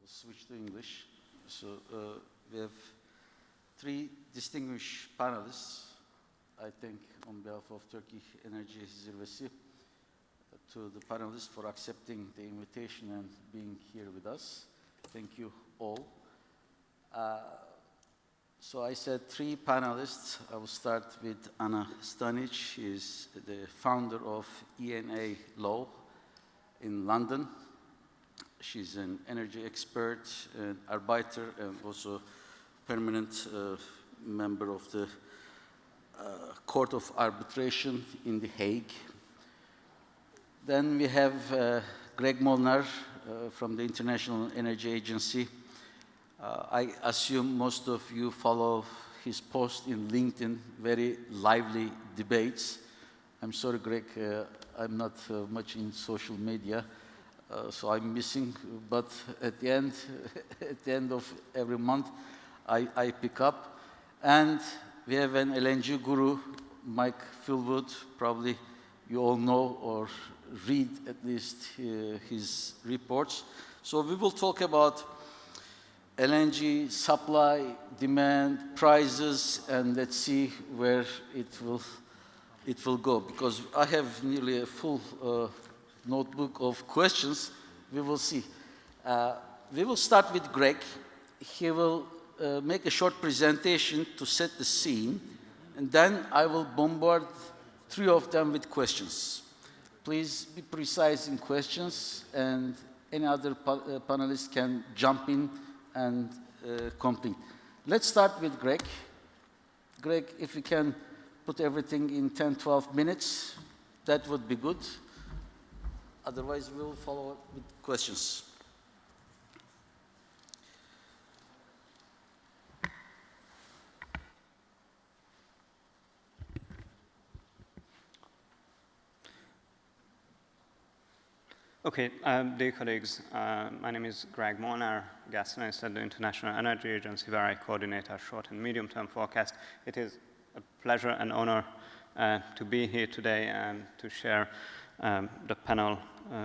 switch to English. So we have three distinguished panelists, I think, on behalf of Turkey Enerji Zi, to the panelists for accepting the invitation and being here with us. Thank you all. So I said three panelists. I will start with Ana Stanic. She is the founder of ENA Law in London. She's an energy expert, an arbiter, and also permanent member of the Court of Arbitration in The Hague. Then we have Greg Molnar from the International Energy Agency. I assume most of you follow his post in LinkedIn, very lively debates. I'm sorry, Greg, I'm not much in social media, so I'm missing, but at the end of every month, I pick up. And we have an LNG guru, Mike Philwood. Probably you all know or read at least his reports. So we will talk about LNG supply, demand, prices, and let's see where it will go. Because I have nearly a full notebook of questions. We will see. We will start with Greg. He will make a short presentation to set the scene, and then I will bombard three of them with questions. Please be precise in questions, and any other panelists can jump in and complete. Let's start with Greg. Greg, if you can put everything in 10, 12 minutes, that would be good. Otherwise, we'll follow up with questions. Okay, dear colleagues, my name is Greg Molnar, gas analyst at the International Energy Agency, where I coordinate our short and medium-term forecast. It is a pleasure and honor to be here today and to share the panel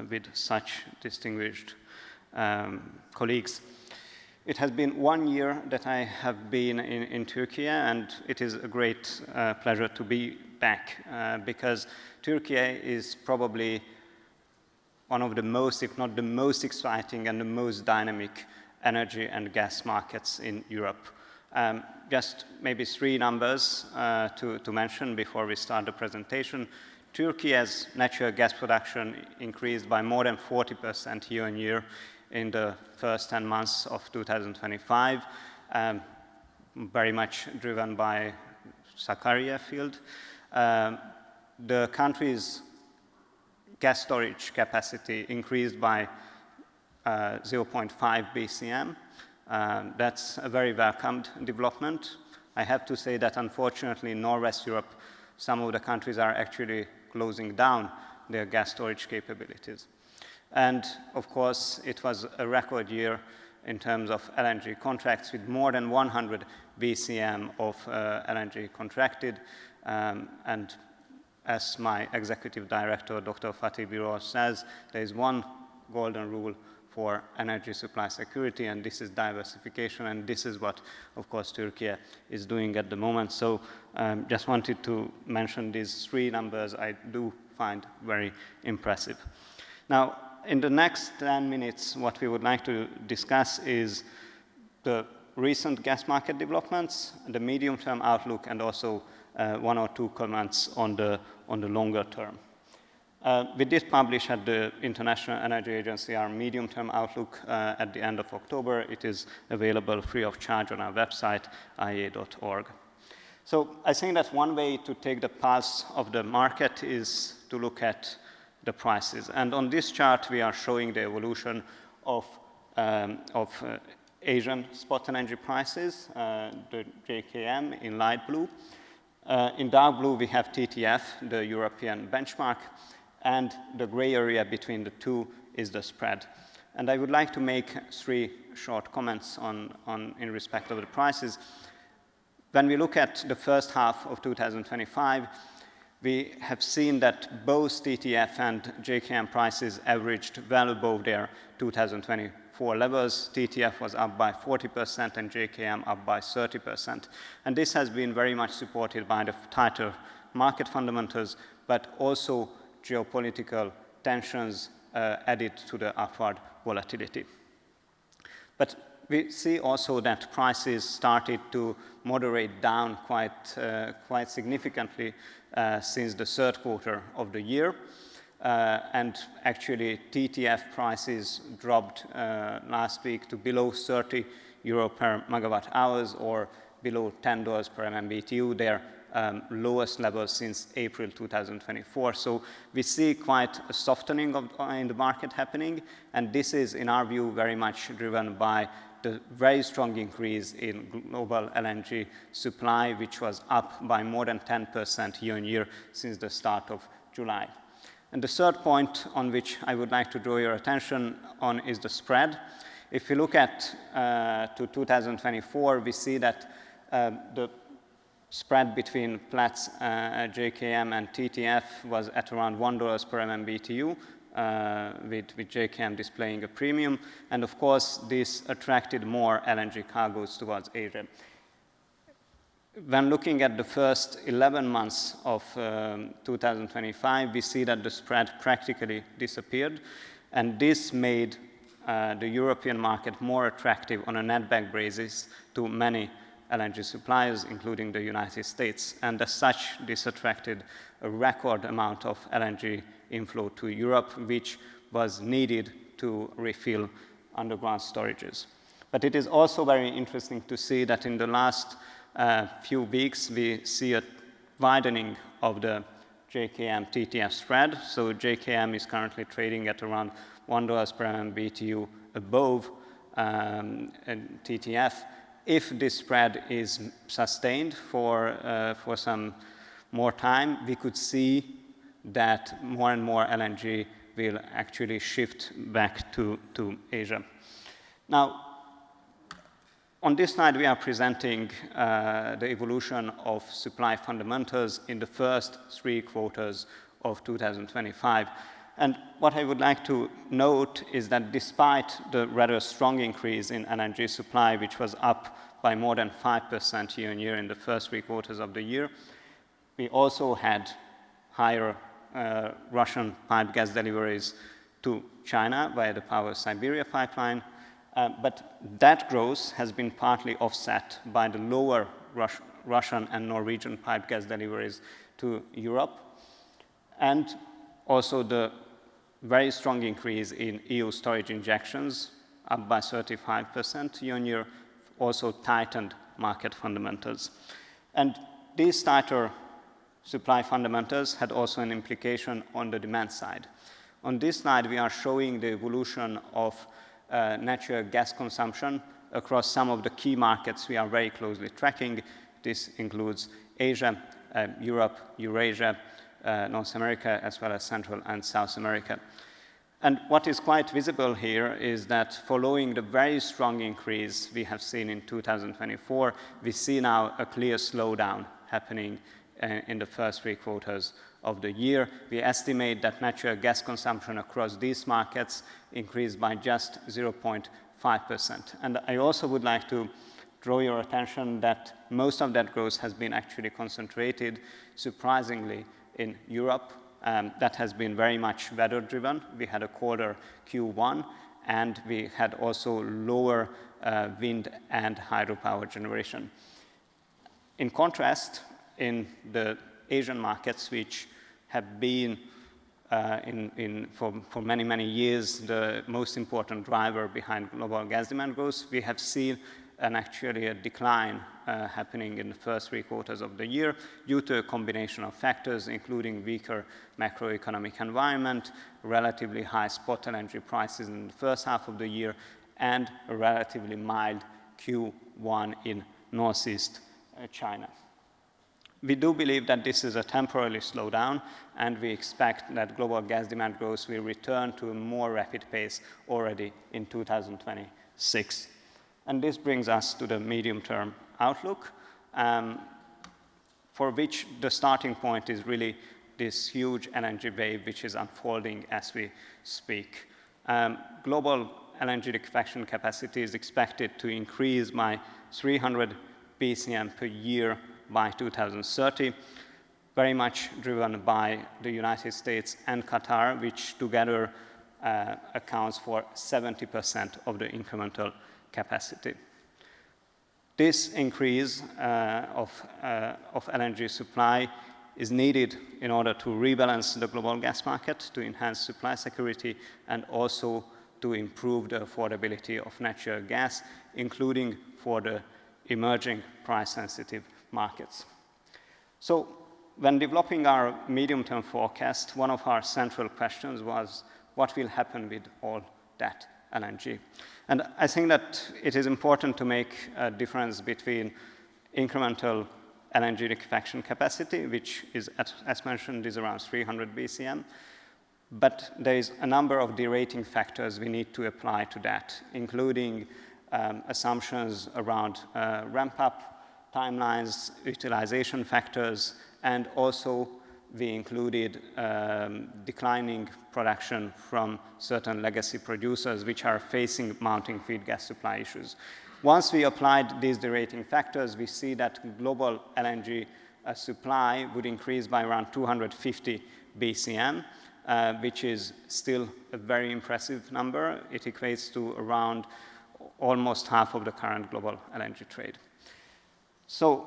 with such distinguished colleagues. It has been 1 year that I have been in Turkey, and it is a great pleasure to be back because Turkey is probably one of the most, if not the most exciting and the most dynamic energy and gas markets in Europe. Just maybe three numbers to mention before we start the presentation. Turkey has natural gas production increased by more than 40% year on year in the first 10 months of 2025, very much driven by Sakarya field. The country's gas storage capacity increased by 0.5 BCM. That's a very welcomed development. I have to say that unfortunately in Northwest Europe, some of the countries are actually closing down their gas storage capabilities. And of course, it was a record year in terms of LNG contracts with more than 100 BCM of LNG contracted. And as my executive director, Dr. Fatih Birol, says, there is one golden rule for energy supply security, and this is diversification, and this is what, of course, Turkey is doing at the moment. So just wanted to mention these three numbers I do find very impressive. Now, in the next 10 minutes, what we would like to discuss is the recent gas market developments, the medium-term outlook, and also one or two comments on the longer term. We did publish at the International Energy Agency our medium-term outlook at the end of October. It is available free of charge on our website, iea.org. So I think that one way to take the pulse of the market is to look at the prices. And on this chart, we are showing the evolution of Asian spot energy prices, the JKM in light blue. In dark blue, we have TTF, the European benchmark, and the gray area between the two is the spread. And I would like to make three short comments in respect of the prices. When we look at the first half of 2025, we have seen that both TTF and JKM prices averaged well above their 2024 2024 levels. TTF was up by 40% and JKM up by 30%. And this has been very much supported by the tighter market fundamentals, but also geopolitical tensions added to the upward volatility. But we see also that prices started to moderate down quite significantly since the third quarter of the year. And actually, TTF prices dropped last week to below 30 euro per megawatt hours or below $10 per MMBTU, their lowest level since April 2024. So we see quite a softening in the market happening, and this is, in our view, very much driven by the very strong increase in global LNG supply, which was up by more than 10% year-on-year since the start of July. And the third point on which I would like to draw your attention on is the spread. If you look at to 2024, we see that the spread between Platts, JKM, and TTF was at around $1 per MMBTU, with JKM displaying a premium. And of course, this attracted more LNG cargoes towards Asia. When looking at the first 11 months of 2025, we see that the spread practically disappeared. And this made the European market more attractive on a netback basis to many LNG suppliers, including the United States. And as such, this attracted a record amount of LNG inflow to Europe, which was needed to refill underground storages. But it is also very interesting to see that in the last few weeks, we see a widening of the JKM TTF spread. So JKM is currently trading at around $1 per MMBTU above TTF. If this spread is sustained for some more time, we could see that more and more LNG will actually shift back to Asia. Now, on this slide, we are presenting the evolution of supply fundamentals in the first 3 quarters of 2025. And what I would like to note is that despite the rather strong increase in LNG supply, which was up by more than 5% year-on-year in the first 3 quarters of the year, we also had higher Russian pipe gas deliveries to China via the Power Siberia pipeline. But that growth has been partly offset by the lower Russian and Norwegian pipe gas deliveries to Europe, and also the very strong increase in EU storage injections, up by 35% year-on-year, also tightened market fundamentals. And these tighter supply fundamentals had also an implication on the demand side. On this slide, we are showing the evolution of natural gas consumption across some of the key markets we are very closely tracking. This includes Asia, Europe, Eurasia, North America, as well as Central and South America. And what is quite visible here is that following the very strong increase we have seen in 2024, we see now a clear slowdown happening in the first 3 quarters of the year. We estimate that natural gas consumption across these markets increased by just 0.5%. And I also would like to draw your attention that most of that growth has been actually concentrated, surprisingly, in Europe. That has been very much weather-driven. We had a colder Q1, and we had also lower wind and hydropower generation. In contrast, in the Asian markets, which have been for many, many years the most important driver behind global gas demand growth, we have seen actually a decline happening in the first 3 quarters of the year due to a combination of factors, including weaker macroeconomic environment, relatively high spot LNG prices in the first half of the year, and a relatively mild Q1 in Northeast China. We do believe that this is a temporary slowdown, and we expect that global gas demand growth will return to a more rapid pace already in 2026. And this brings us to the medium-term outlook, for which the starting point is really this huge LNG wave which is unfolding as we speak. Global LNG liquefaction capacity is expected to increase by 300 BCM per year by 2030, very much driven by the United States and Qatar, which together accounts for 70% of the incremental capacity. This increase of LNG supply is needed in order to rebalance the global gas market, to enhance supply security, and also to improve the affordability of natural gas, including for the emerging price-sensitive markets. So when developing our medium-term forecast, one of our central questions was, what will happen with all that LNG? And I think that it is important to make a difference between incremental LNG liquefaction capacity, which is, as mentioned, is around 300 BCM. But there is a number of derating factors we need to apply to that, including assumptions around ramp-up timelines, utilization factors, and also we included declining production from certain legacy producers which are facing mounting feed gas supply issues. Once we applied these derating factors, we see that global LNG supply would increase by around 250 BCM, which is still a very impressive number. It equates to around almost half of the current global LNG trade. So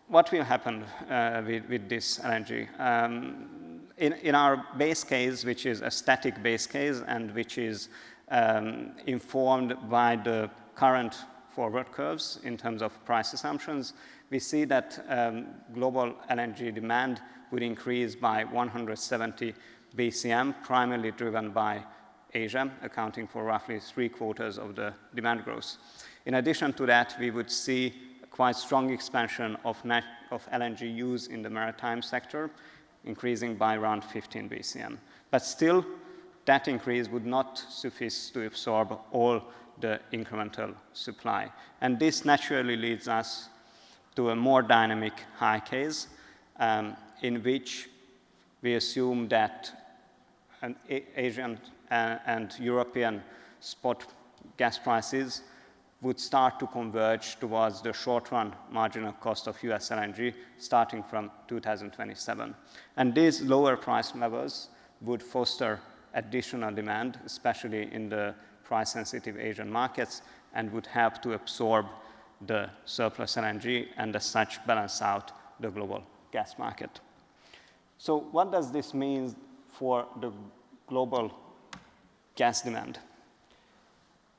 what will happen with this LNG? In our base case, which is a static base case and which is informed by the current forward curves in terms of price assumptions, we see that global LNG demand would increase by 170 BCM, primarily driven by Asia, accounting for roughly 3/4 of the demand growth. In addition to that, we would see a quite strong expansion of LNG use in the maritime sector, increasing by around 15 BCM. But still, that increase would not suffice to absorb all the incremental supply. And this naturally leads us to a more dynamic high case in which we assume that Asian and European spot gas prices would start to converge towards the short-run marginal cost of US LNG starting from 2027. And these lower price levels would foster additional demand, especially in the price-sensitive Asian markets, and would help to absorb the surplus LNG and as such balance out the global gas market. So what does this mean for the global gas demand?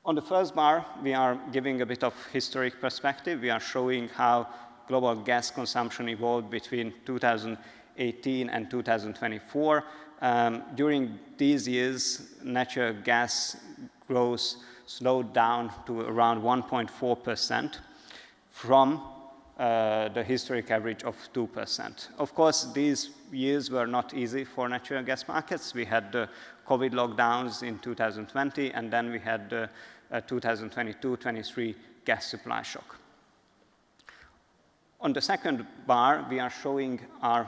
On the first bar, we are giving a bit of historic perspective. We are showing how global gas consumption evolved between 2018 and 2024. During these years, natural gas growth slowed down to around 1.4% from the historic average of 2%. Of course, these years were not easy for natural gas markets. We had the COVID lockdowns in 2020, and then we had the 2022-23 gas supply shock. On the second bar, we are showing our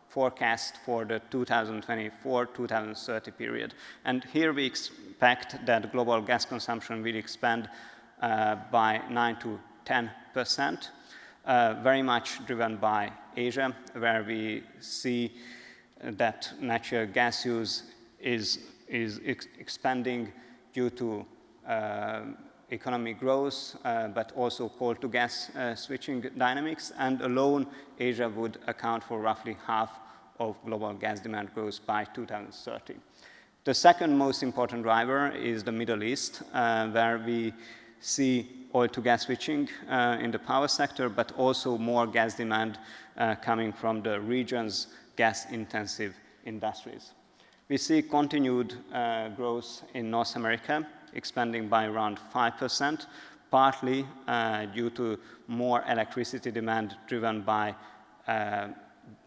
forecast for the 2024-2030 period. And here we expect that global gas consumption will expand by 9 to 10%, very much driven by Asia, where we see that natural gas use is expanding due to economic growth, but also coal to gas switching dynamics, and alone Asia would account for roughly half of global gas demand growth by 2030. The second most important driver is the Middle East, where we see oil to gas switching in the power sector, but also more gas demand coming from the region's gas-intensive industries. We see continued growth in North America, expanding by around 5%, partly due to more electricity demand driven by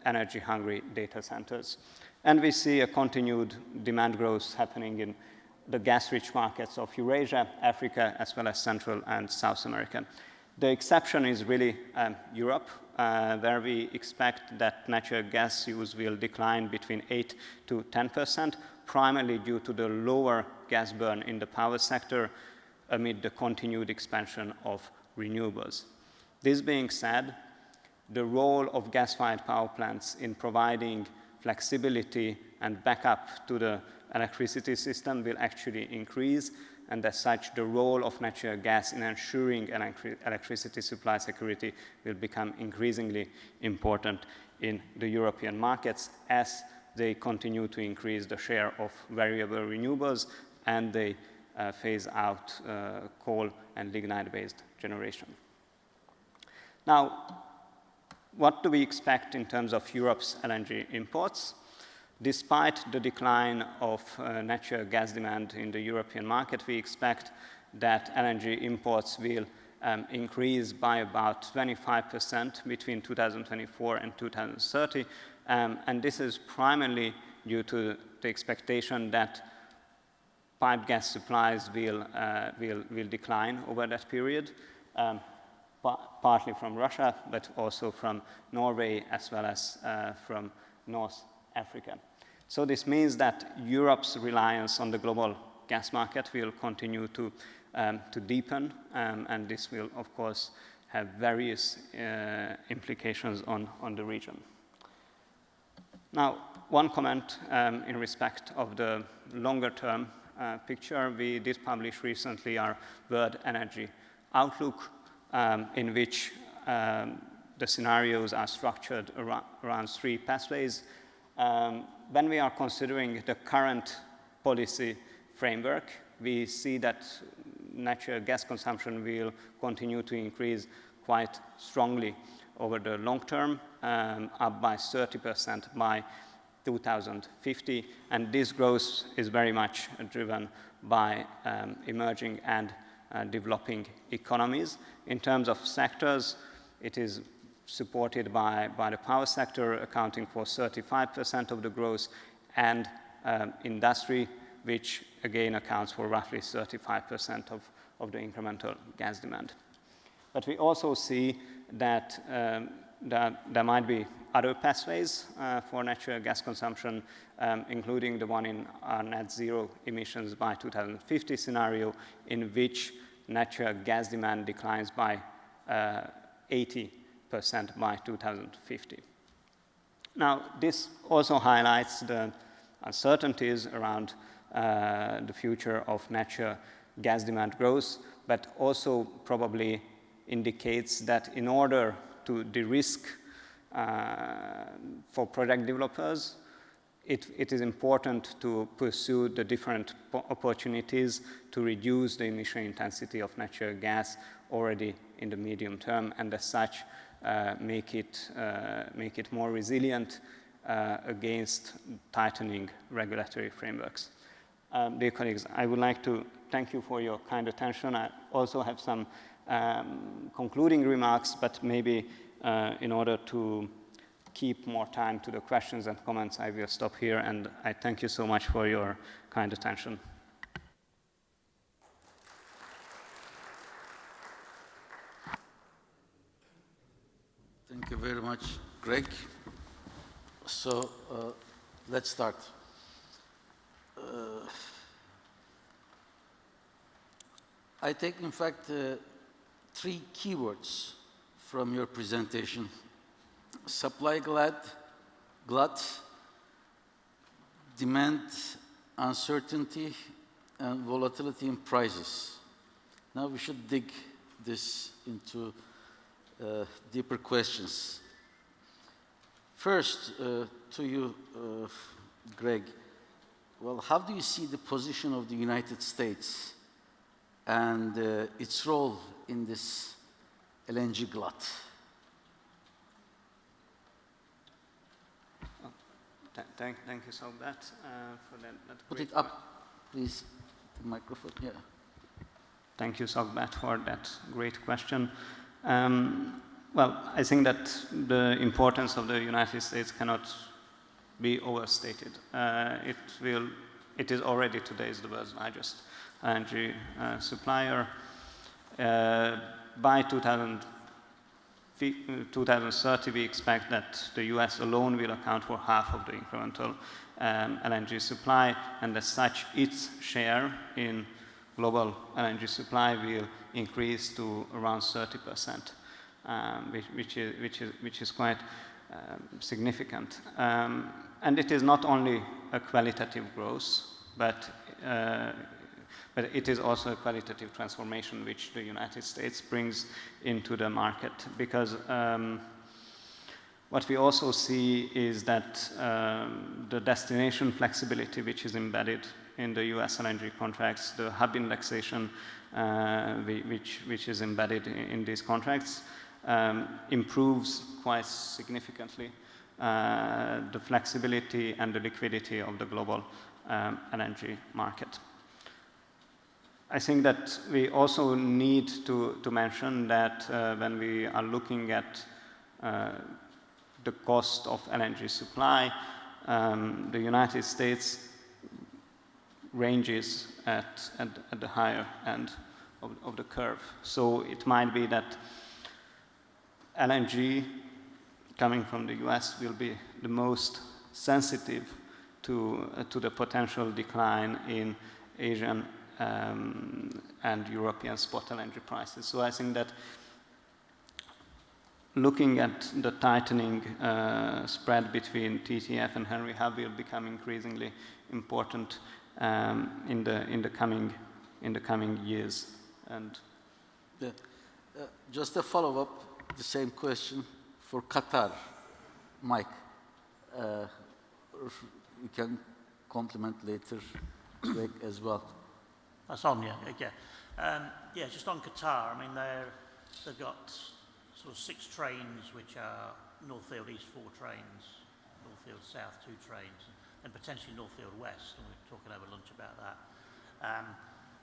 energy-hungry data centers. And we see a continued demand growth happening in the gas-rich markets of Eurasia, Africa, as well as Central and South America. The exception is really Europe, where we expect that natural gas use will decline between 8 to 10%, primarily due to the lower gas burn in the power sector amid the continued expansion of renewables. This being said, the role of gas-fired power plants in providing flexibility and backup to the electricity system will actually increase, and as such, the role of natural gas in ensuring electricity supply security will become increasingly important in the European markets as they continue to increase the share of variable renewables and they phase out coal and lignite-based generation. Now, what do we expect in terms of Europe's LNG imports? Despite the decline of natural gas demand in the European market, we expect that LNG imports will increase by about 25% between 2024 and 2030. And this is primarily due to the expectation that pipe gas supplies will decline over that period, partly from Russia, but also from Norway as well as from North Africa. So this means that Europe's reliance on the global gas market will continue to deepen, and this will, of course, have various implications on the region. Now, one comment in respect of the longer-term picture. We did publish recently our World Energy Outlook, in which the scenarios are structured around three pathways. When we are considering the current policy framework, we see that natural gas consumption will continue to increase quite strongly over the long term, up by 30% by 2050, and this growth is very much driven by emerging and developing economies. In terms of sectors, it is supported by the power sector, accounting for 35% of the growth, and industry, which again accounts for roughly 35% of the incremental gas demand. But we also see that there might be other pathways for natural gas consumption, including the one in our net zero emissions by 2050 scenario, in which natural gas demand declines by 80% by 2050. Now, this also highlights the uncertainties around the future of natural gas demand growth, but also probably indicates that in order to de-risk for project developers, it is important to pursue the different opportunities to reduce the emission intensity of natural gas already in the medium term, and as such make it more resilient against tightening regulatory frameworks. Dear colleagues, I would like to thank you for your kind attention. I also have some concluding remarks, but maybe in order to keep more time to the questions and comments, I will stop here, and I thank you so much for your kind attention. Thank you very much, Greg. So let's start. I take, in fact, three keywords from your presentation: supply glut, demand uncertainty, and volatility in prices. Now we should dig this into deeper questions. First, to you, Greg, well, how do you see the position of the United States and its role in this LNG glut? Thank you so much for that. Put it up, please, the microphone. Yeah. Thank you, Sogbat, for that great question. Well, I think that the importance of the United States cannot be overstated. It is already today the world's largest LNG supplier. By 2050, 2030, we expect that the US alone will account for half of the incremental LNG supply, and as such, its share in global LNG supply will increase to around 30%, which is quite significant. And it is not only a qualitative growth, but it is also a qualitative transformation which the United States brings into the market. Because what we also see is that the destination flexibility which is embedded in the US LNG contracts, the hub indexation which is embedded in these contracts, improves quite significantly the flexibility and the liquidity of the global LNG market. I think that we also need to mention that when we are looking at the cost of LNG supply, the United States ranges at the higher end of the curve. So it might be that LNG coming from the US will be the most sensitive to the potential decline in Asian and European spot LNG prices. So I think that looking at the tightening spread between TTF and Henry Hub will become increasingly important in the coming years. And just a follow-up, the same question for Qatar, Mike. You can compliment later, Greg, as well. That's on, yeah. Yeah, just on Qatar, I mean, they've got sort of 6 trains, which are North Field East 4 trains, North Field South 2 trains, and potentially North Field West, and we were talking over lunch about that.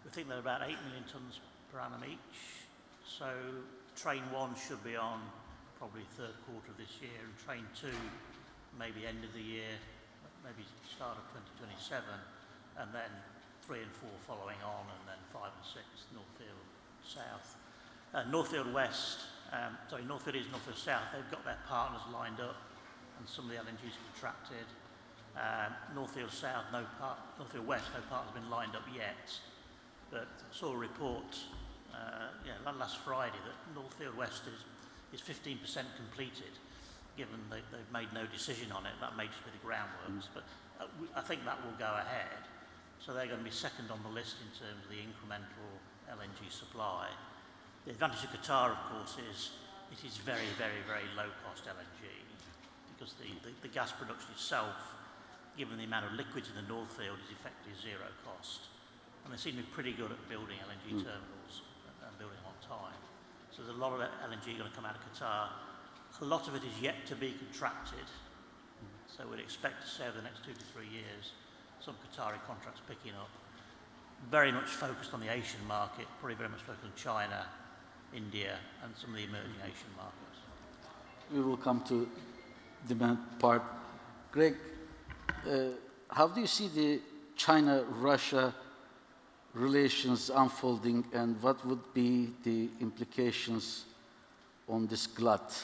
We think they're about 8 million tonnes per annum each. So train 1 should be on probably third quarter of this year, and train 2 maybe end of the year, maybe start of 2027, and then 3 and 4 following on, and then 5 and 6 Northfield South. Northfield West, Northfield East, Northfield South, they've got their partners lined up, and some of the LNG's contracted. Northfield South, Northfield West, no partner's been lined up yet, but I saw a report last Friday that Northfield West is 15% completed, given they've made no decision on it. That may just be the groundworks, but I think that will go ahead. So they're going to be second on the list in terms of the incremental LNG supply. The advantage of Qatar, of course, is it is very, very, very low-cost LNG, because the gas production itself, given the amount of liquids in the North Field, is effectively zero cost. And they seem to be pretty good at building LNG terminals and building on time. So there's a lot of LNG going to come out of Qatar. A lot of it is yet to be contracted. So we'd expect to see over the next 2 to 3 years some Qatari contracts picking up. Very much focused on the Asian market, probably very much focused on China, India, and some of the emerging Asian markets. We will come to demand part. Greg, how do you see the China-Russia relations unfolding, and what would be the implications on this glut?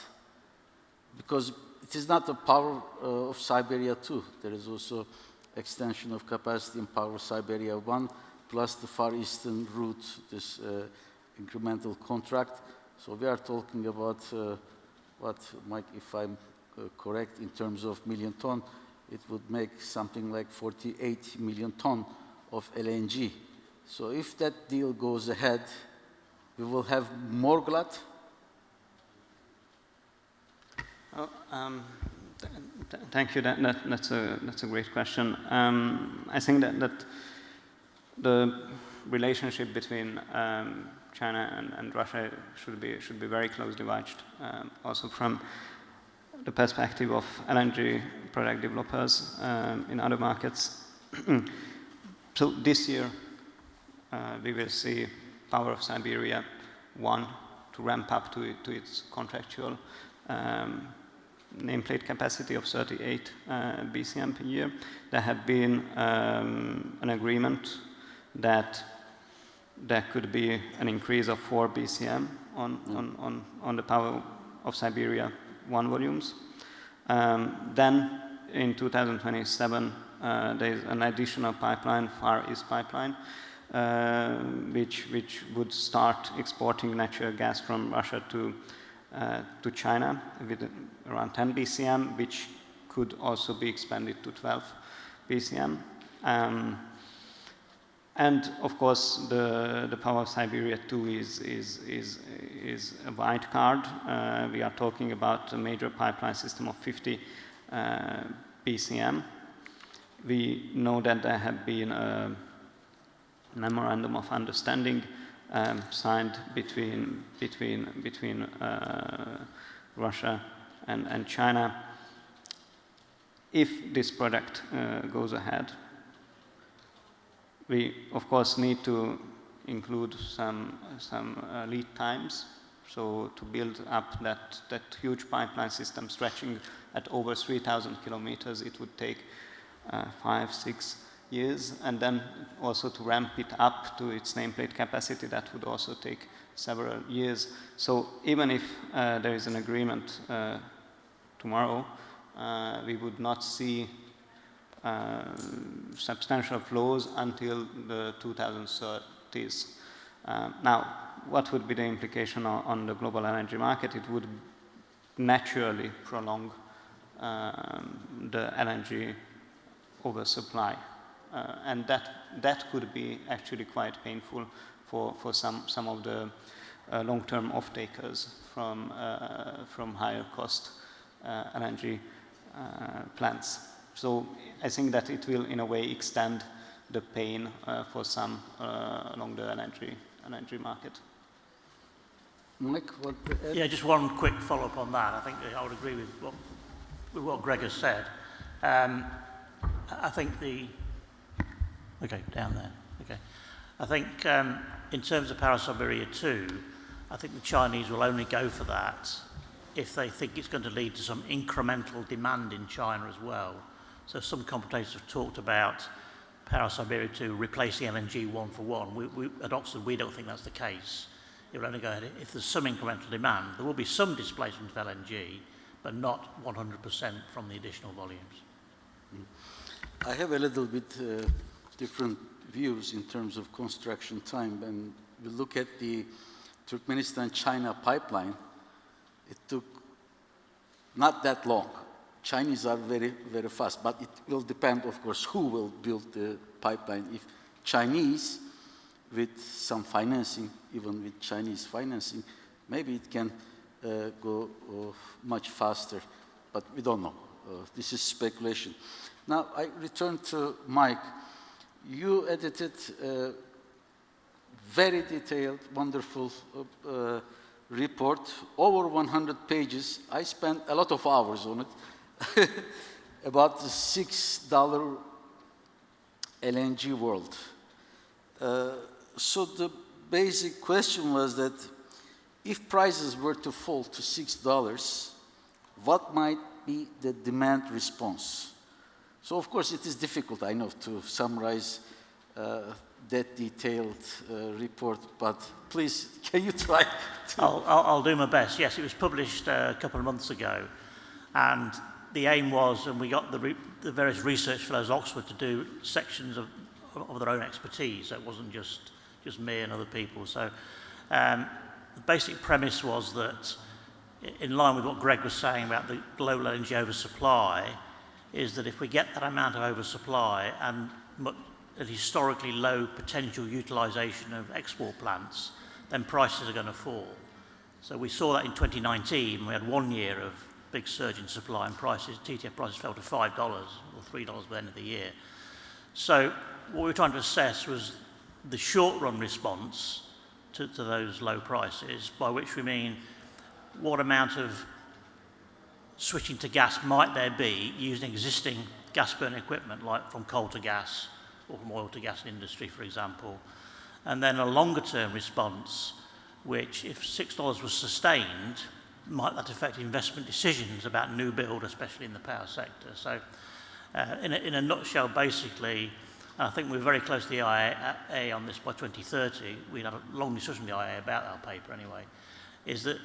Because it is not the power of Siberia 2. There is also extension of capacity in power Siberia 1, plus the Far Eastern route, this incremental contract. So we are talking about what, Mike, if I'm correct, in terms of million ton, it would make something like 48 million ton of LNG. So if that deal goes ahead, we will have more glut? Thank you. That's a great question. I think that the relationship between China and Russia should be very closely watched, also from the perspective of LNG product developers in other markets. So this year, we will see Power of Siberia 1 to ramp up to its contractual nameplate capacity of 38 BCM per year. There had been an agreement that there could be an increase of 4 BCM on the Power Siberia 1 volumes. Then in 2027, there is an additional pipeline, Far East Pipeline, which would start exporting natural gas from Russia to China with around 10 BCM, which could also be expanded to 12 BCM. And of course, the Power of Siberia 2 is a white card. We are talking about a major pipeline system of 50 BCM. We know that there have been a memorandum of understanding signed between Russia and China. If this project goes ahead, we of course need to include some lead times. So to build up that huge pipeline system stretching at over 3,000 kilometers, it would take 5-6 years, and then also to ramp it up to its nameplate capacity, that would also take several years. So even if there is an agreement tomorrow, we would not see substantial flows until the 2030s. Now, what would be the implication on the global energy market? It would naturally prolong the energy oversupply. And that could be actually quite painful for some of the long-term off-takers from higher cost energy plants. So I think that it will, in a way, extend the pain for some along the energy market. Mike, what? Yeah, just one quick follow-up on that. I think I would agree with what Greg has said. I think okay, down there. Okay, I think in terms of Power of Siberia 2, I think the Chinese will only go for that if they think it's going to lead to some incremental demand in China as well. So some commentators have talked about Power of Siberia 2 replacing LNG 1 for 1. At Oxford, we don't think that's the case. It will only go ahead if there's some incremental demand. There will be some displacement of LNG, but not 100% from the additional volumes. I have a little bit different views in terms of construction time. When we look at the Turkmenistan-China pipeline, it took not that long. Chinese are very, very fast, but it will depend, of course, who will build the pipeline. If Chinese, with some financing, even with Chinese financing, maybe it can go much faster, but we don't know. This is speculation. Now, I return to Mike. You edited a very detailed, wonderful report, over 100 pages. I spent a lot of hours on it. About the $6 LNG world. So the basic question was that if prices were to fall to $6, what might be the demand response? So of course it is difficult, I know, to summarize that detailed report, but please, can you try to... I'll do my best. Yes, it was published a couple of months ago, and the aim was, and we got the various research fellows at Oxford to do sections of their own expertise. So it wasn't just me and other people. So the basic premise was that, in line with what Greg was saying about the global energy oversupply, is that if we get that amount of oversupply and a historically low potential utilization of export plants, then prices are going to fall. So we saw that in 2019. We had 1 year of big surge in supply, and TTF prices fell to $5 or $3 by the end of the year. So what we were trying to assess was the short-run response to those low prices, by which we mean what amount of switching to gas might there be using existing gas-burning equipment, like from coal to gas or from oil to gas industry, for example. And then a longer-term response, which, if $6 was sustained, might that affect investment decisions about new build, especially in the power sector. So in a nutshell, basically, I think we're very close to the IEA on this by 2030. We had a long discussion with the IEA about our paper anyway. is that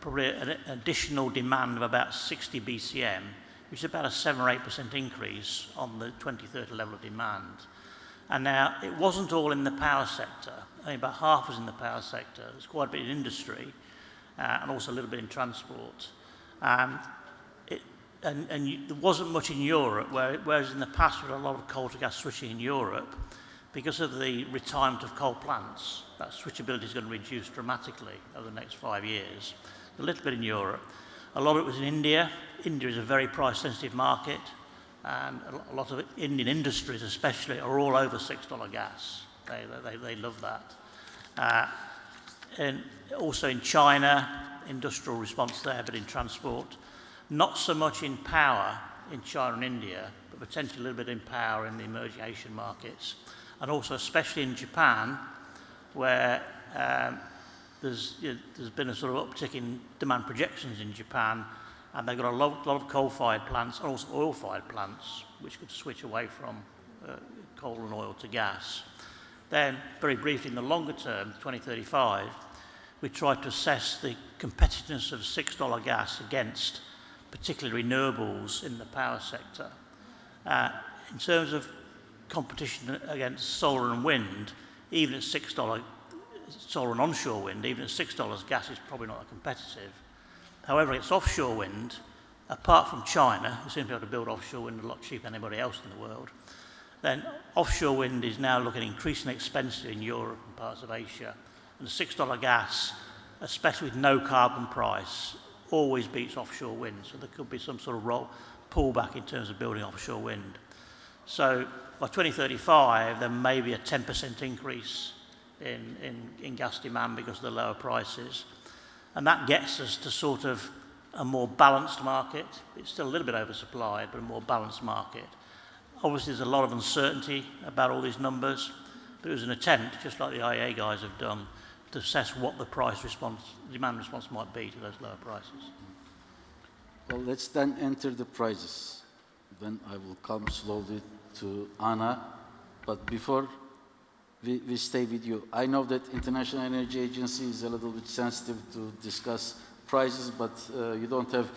probably an additional demand of about 60 BCM, which is about a 7 or 8% increase on the 2030 level of demand. And now, it wasn't all in the power sector. I mean, about half was in the power sector. There's quite a bit in industry, and also a little bit in transport. There wasn't much in Europe, whereas in the past we had a lot of coal to gas switching in Europe. Because of the retirement of coal plants, that switchability is going to reduce dramatically over the next 5 years. A little bit in Europe. A lot of it was in India. India is a very price-sensitive market, and a lot of Indian industries especially are all over $6 gas. They love that. And also in China, industrial response there, but in transport. Not so much in power in China and India, but potentially a little bit in power in the emerging Asian markets. And also especially in Japan, where there's been a sort of uptick in demand projections in Japan, and they've got a lot of coal-fired plants and also oil-fired plants, which could switch away from coal and oil to gas. Then, very briefly, in the longer term, 2035, we tried to assess the competitiveness of $6 gas against particularly renewables in the power sector. In terms of competition against solar and wind, even at $6, solar and onshore wind, even at $6, gas is probably not that competitive. However, it's offshore wind, apart from China, who seem to be able to build offshore wind a lot cheaper than anybody else in the world, then offshore wind is now looking increasingly expensive in Europe and parts of Asia. And the $6 gas, especially with no carbon price, always beats offshore wind. So there could be some sort of pullback in terms of building offshore wind. So by 2035, there may be a 10% increase in gas demand because of the lower prices. And that gets us to sort of a more balanced market. It's still a little bit oversupplied, but a more balanced market. Obviously, there's a lot of uncertainty about all these numbers, but it was an attempt, just like the IEA guys have done, to assess what the demand response might be to those lower prices. Well, let's then enter the prices. Then I will come slowly to Anna. But before we stay with you, I know that International Energy Agency is a little bit sensitive to discuss prices, but you don't have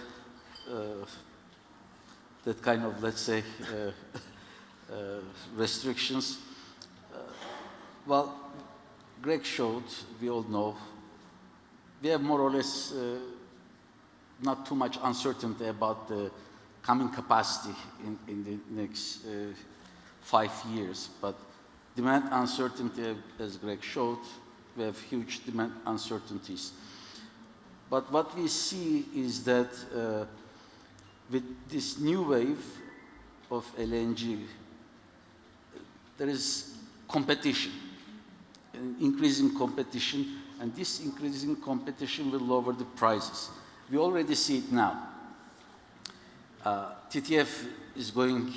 that kind of, let's say, restrictions. Well, Greg showed, we all know, we have more or less not too much uncertainty about the coming capacity in the next 5 years, but demand uncertainty, as Greg showed, we have huge demand uncertainties. But what we see is that with this new wave of LNG, there is competition, increasing competition, and this increasing competition will lower the prices. We already see it now. TTF is going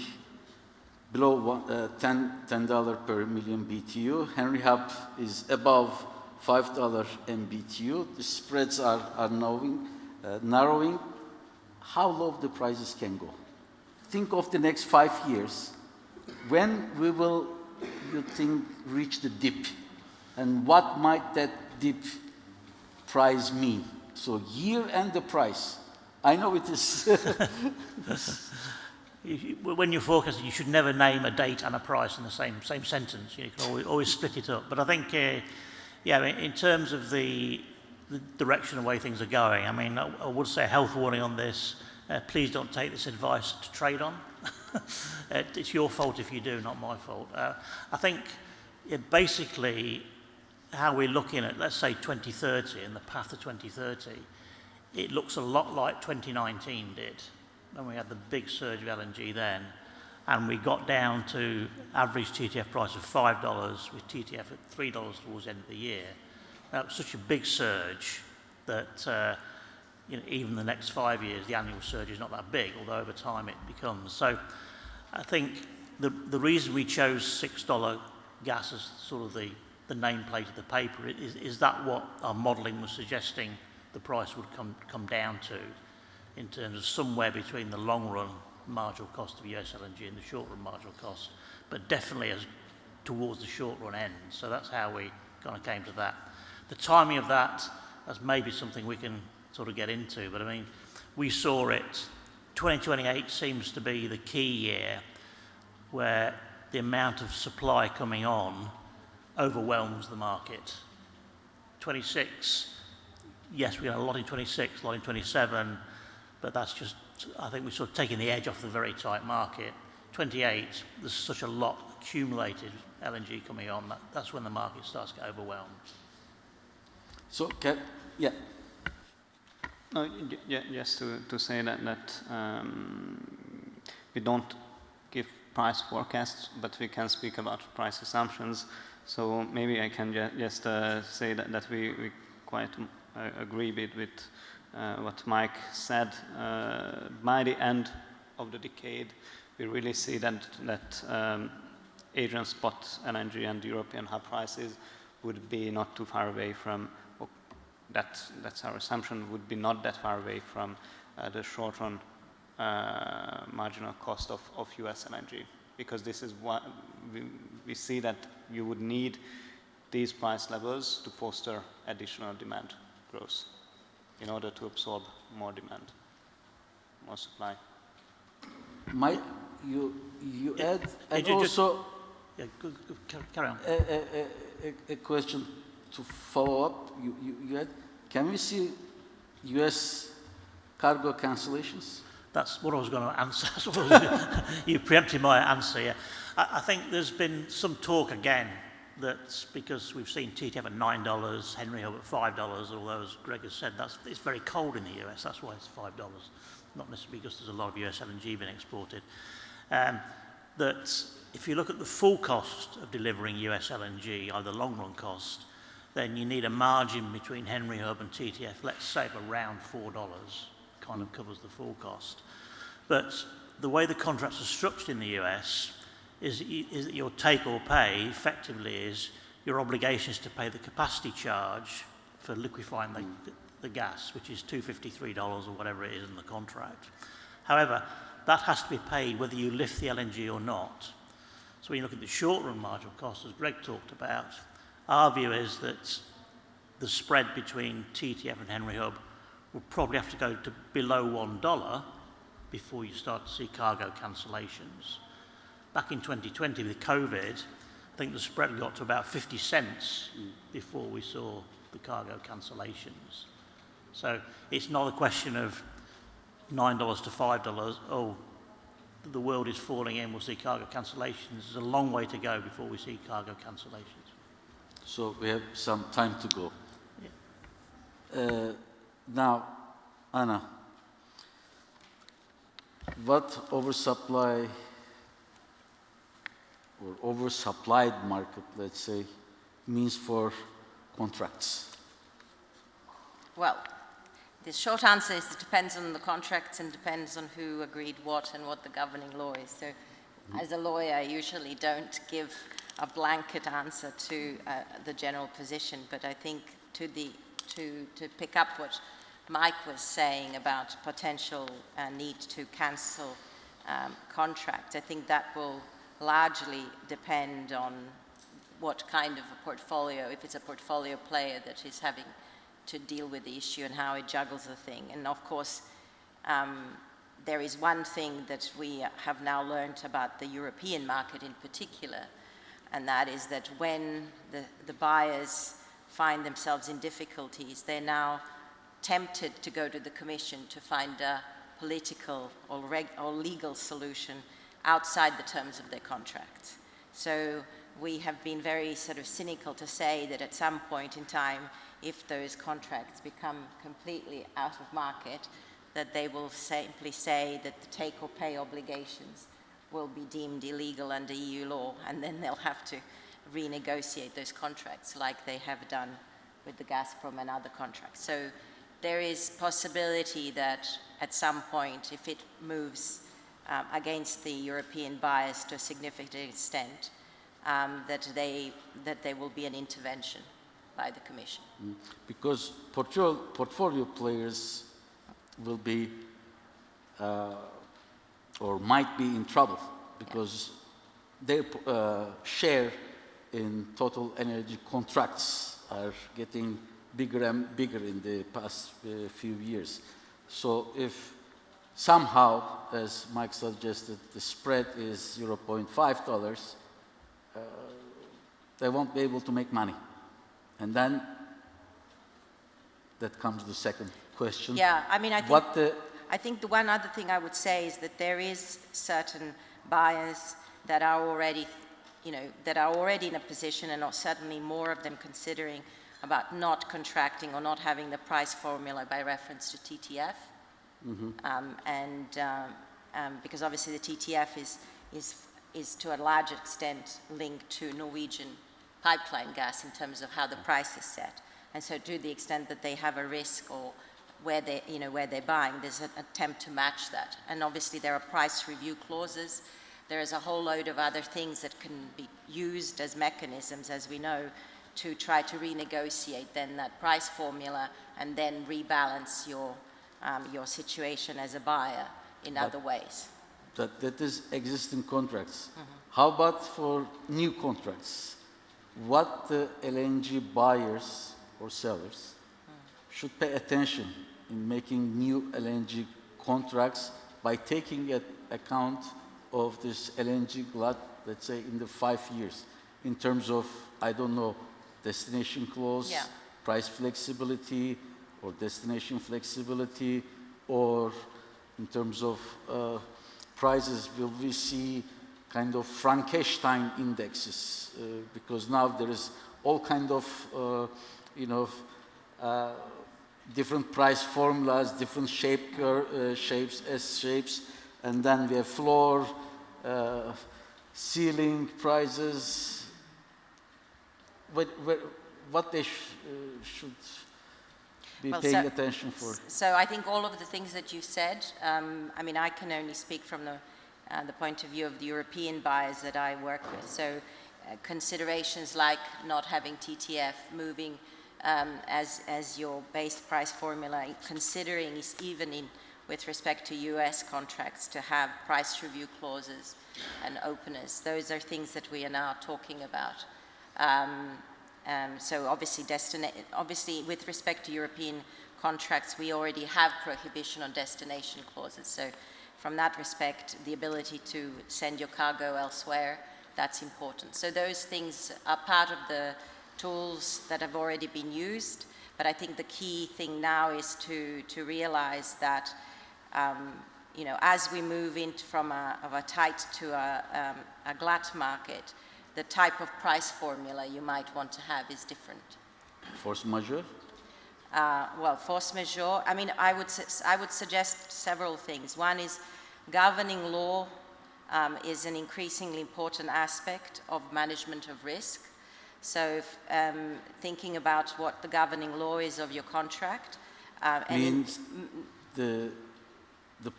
below $10 per million BTU. Henry Hub is above $5 MBTU. The spreads are narrowing. How low the prices can go? Think of the next 5 years. When will you think reach the dip? And what might that dip price mean? So year and the price. I know it is. When you're forecasting, you should never name a date and a price in the same sentence. You can always split it up. But I think, in terms of the direction of the way things are going, I mean, I would say a health warning on this. Please don't take this advice to trade on. It's your fault if you do, not my fault. I think basically how we're looking at, let's say, 2030 and the path to 2030, it looks a lot like 2019 did, when we had the big surge of LNG then, and we got down to average TTF price of $5 with TTF at $3 towards the end of the year. That was such a big surge that even the next 5 years, the annual surge is not that big, although over time it becomes. So I think the reason we chose $6 gas as sort of the nameplate of the paper is that what our modelling was suggesting the price would come down to, in terms of somewhere between the long run marginal cost of US LNG and the short run marginal cost, but definitely as towards the short run end. So that's how we kind of came to that. The timing of that that's maybe something we can sort of get into. But I mean, we saw it. 2028 seems to be the key year where the amount of supply coming on overwhelms the market. 26, yes, we got a lot in 26, a lot in 27, but that's just, I think we're sort of taking the edge off the very tight market. 28, there's such a lot accumulated LNG coming on, that's when the market starts to get overwhelmed. So, yeah. No, just to say that we don't give price forecasts, but we can speak about price assumptions. So maybe I can just say that we quite agree with what Mike said. By the end of the decade, we really see that Asian spot LNG and European hub prices would be not too far away from, that's our assumption, would be not that far away from the short-run marginal cost of US LNG. Because this is what we see that you would need these price levels to foster additional demand growth in order to absorb more demand, more supply. Mike, you Yeah. add, and also Yeah, carry on. a question to follow up. You add, can we see US cargo cancellations? That's what I was going to answer. You preempted my answer, yeah. I think there's been some talk again that because we've seen TTF at $9, Henry Hub at $5, although as Greg has said, it's very cold in the US, that's why it's $5, not necessarily because there's a lot of US LNG being exported. That if you look at the full cost of delivering US LNG, either long run cost, then you need a margin between Henry Hub and TTF, let's say of around $4, kind of covers the full cost. But the way the contracts are structured in the US is that your take or pay effectively is your obligation is to pay the capacity charge for liquefying the gas, which is $253 or whatever it is in the contract. However, that has to be paid whether you lift the LNG or not. So when you look at the short-run marginal cost, as Greg talked about, our view is that the spread between TTF and Henry Hub will probably have to go to below $1 before you start to see cargo cancellations. Back in 2020 with COVID, I think the spread got to about 50 cents before we saw the cargo cancellations. So it's not a question of $9 to $5, oh, the world is falling in, we'll see cargo cancellations. There's a long way to go before we see cargo cancellations. So we have some time to go. Yeah. Now, Anna, what oversupply or oversupplied market, let's say, means for contracts? Well, the short answer is it depends on the contracts and depends on who agreed what and what the governing law is. So as a lawyer, I usually don't give a blanket answer to the general position, but I think to pick up what Mike was saying about potential need to cancel contracts, I think that will largely depend on what kind of a portfolio, if it's a portfolio player that is having to deal with the issue and how it juggles the thing. And of course, there is one thing that we have now learned about the European market in particular, and that is that when the buyers find themselves in difficulties, they're now tempted to go to the Commission to find a political or legal solution outside the terms of their contract. So we have been very sort of cynical to say that at some point in time, if those contracts become completely out of market, that they will simply say that the take or pay obligations will be deemed illegal under EU law, and then they'll have to renegotiate those contracts like they have done with the Gazprom and other contracts. So there is possibility that at some point, if it moves against the European buyers to a significant extent, that there will be an intervention by the Commission. Because portfolio players will be or might be in trouble because their share in total energy contracts are getting bigger and bigger in the past few years. So if somehow, as Mike suggested, the spread is $0.5, they won't be able to make money. And then that comes the second question. Yeah, I mean, I think the one other thing I would say is that there is certain buyers that are already, that are already in a position, and certainly more of them considering about not contracting or not having the price formula by reference to TTF. Because obviously the TTF is to a large extent linked to Norwegian pipeline gas in terms of how the price is set. And so to the extent that they have a risk or where they're buying, there's an attempt to match that. And obviously there are price review clauses. There is a whole load of other things that can be used as mechanisms, as we know, to try to renegotiate then that price formula and then rebalance your situation as a buyer in other ways. That is existing contracts. How about for new contracts? What the LNG buyers or sellers should pay attention in making new LNG contracts by taking account of this LNG glut, let's say, in the 5 years, in terms of, I don't know, destination clause, price flexibility, or destination flexibility, or in terms of prices, will we see kind of Frankenstein indexes? Because now there is all kind of, different price formulas, different shapes, S shapes, and then we have floor, ceiling prices. What they should be paying attention for? So I think all of the things that you said, I mean, I can only speak from the point of view of the European buyers that I work with. So considerations like not having TTF, moving as your base price formula, considering even with respect to US contracts to have price review clauses and openers. Those are things that we are now talking about. So obviously with respect to European contracts, we already have prohibition on destination clauses. So from that respect, the ability to send your cargo elsewhere, that's important. So those things are part of the tools that have already been used. But I think the key thing now is to realize that, as we move from a tight to a glut market, the type of price formula you might want to have is different. Force majeure? Well, force majeure, I mean, I would suggest several things. One is governing law is an increasingly important aspect of management of risk. So thinking about what the governing law is of your contract. Means the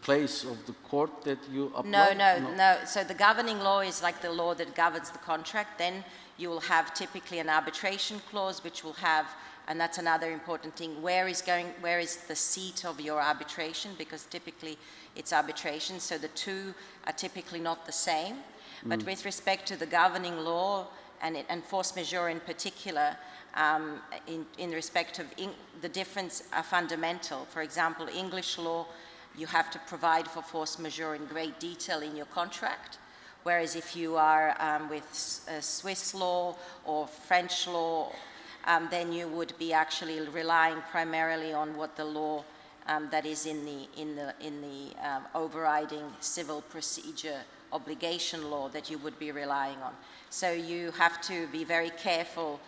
place of the court that you apply? No. So the governing law is like the law that governs the contract. Then you will have typically an arbitration clause, which will have, and that's another important thing, where is the seat of your arbitration? Because typically it's arbitration, so the two are typically not the same. But with respect to the governing law, and force majeure in particular, in respect of the difference are fundamental. For example, English law, you have to provide for force majeure in great detail in your contract, whereas if you are with Swiss law or French law, then you would be actually relying primarily on what the law that is in the overriding civil procedure obligation law that you would be relying on. So you have to be very careful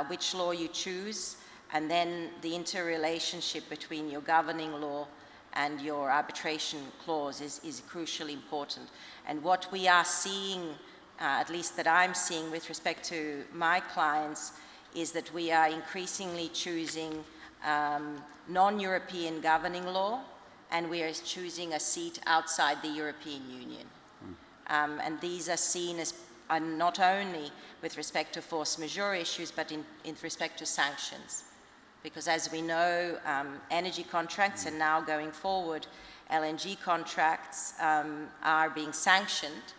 which law you choose, and then the interrelationship between your governing law and your arbitration clause is crucially important. And what we are seeing, at least that I'm seeing with respect to my clients, is that we are increasingly choosing non-European governing law, and we are choosing a seat outside the European Union. And these are seen as not only with respect to force majeure issues, but in respect to sanctions. Because as we know, energy contracts and now going forward, LNG contracts are being sanctioned,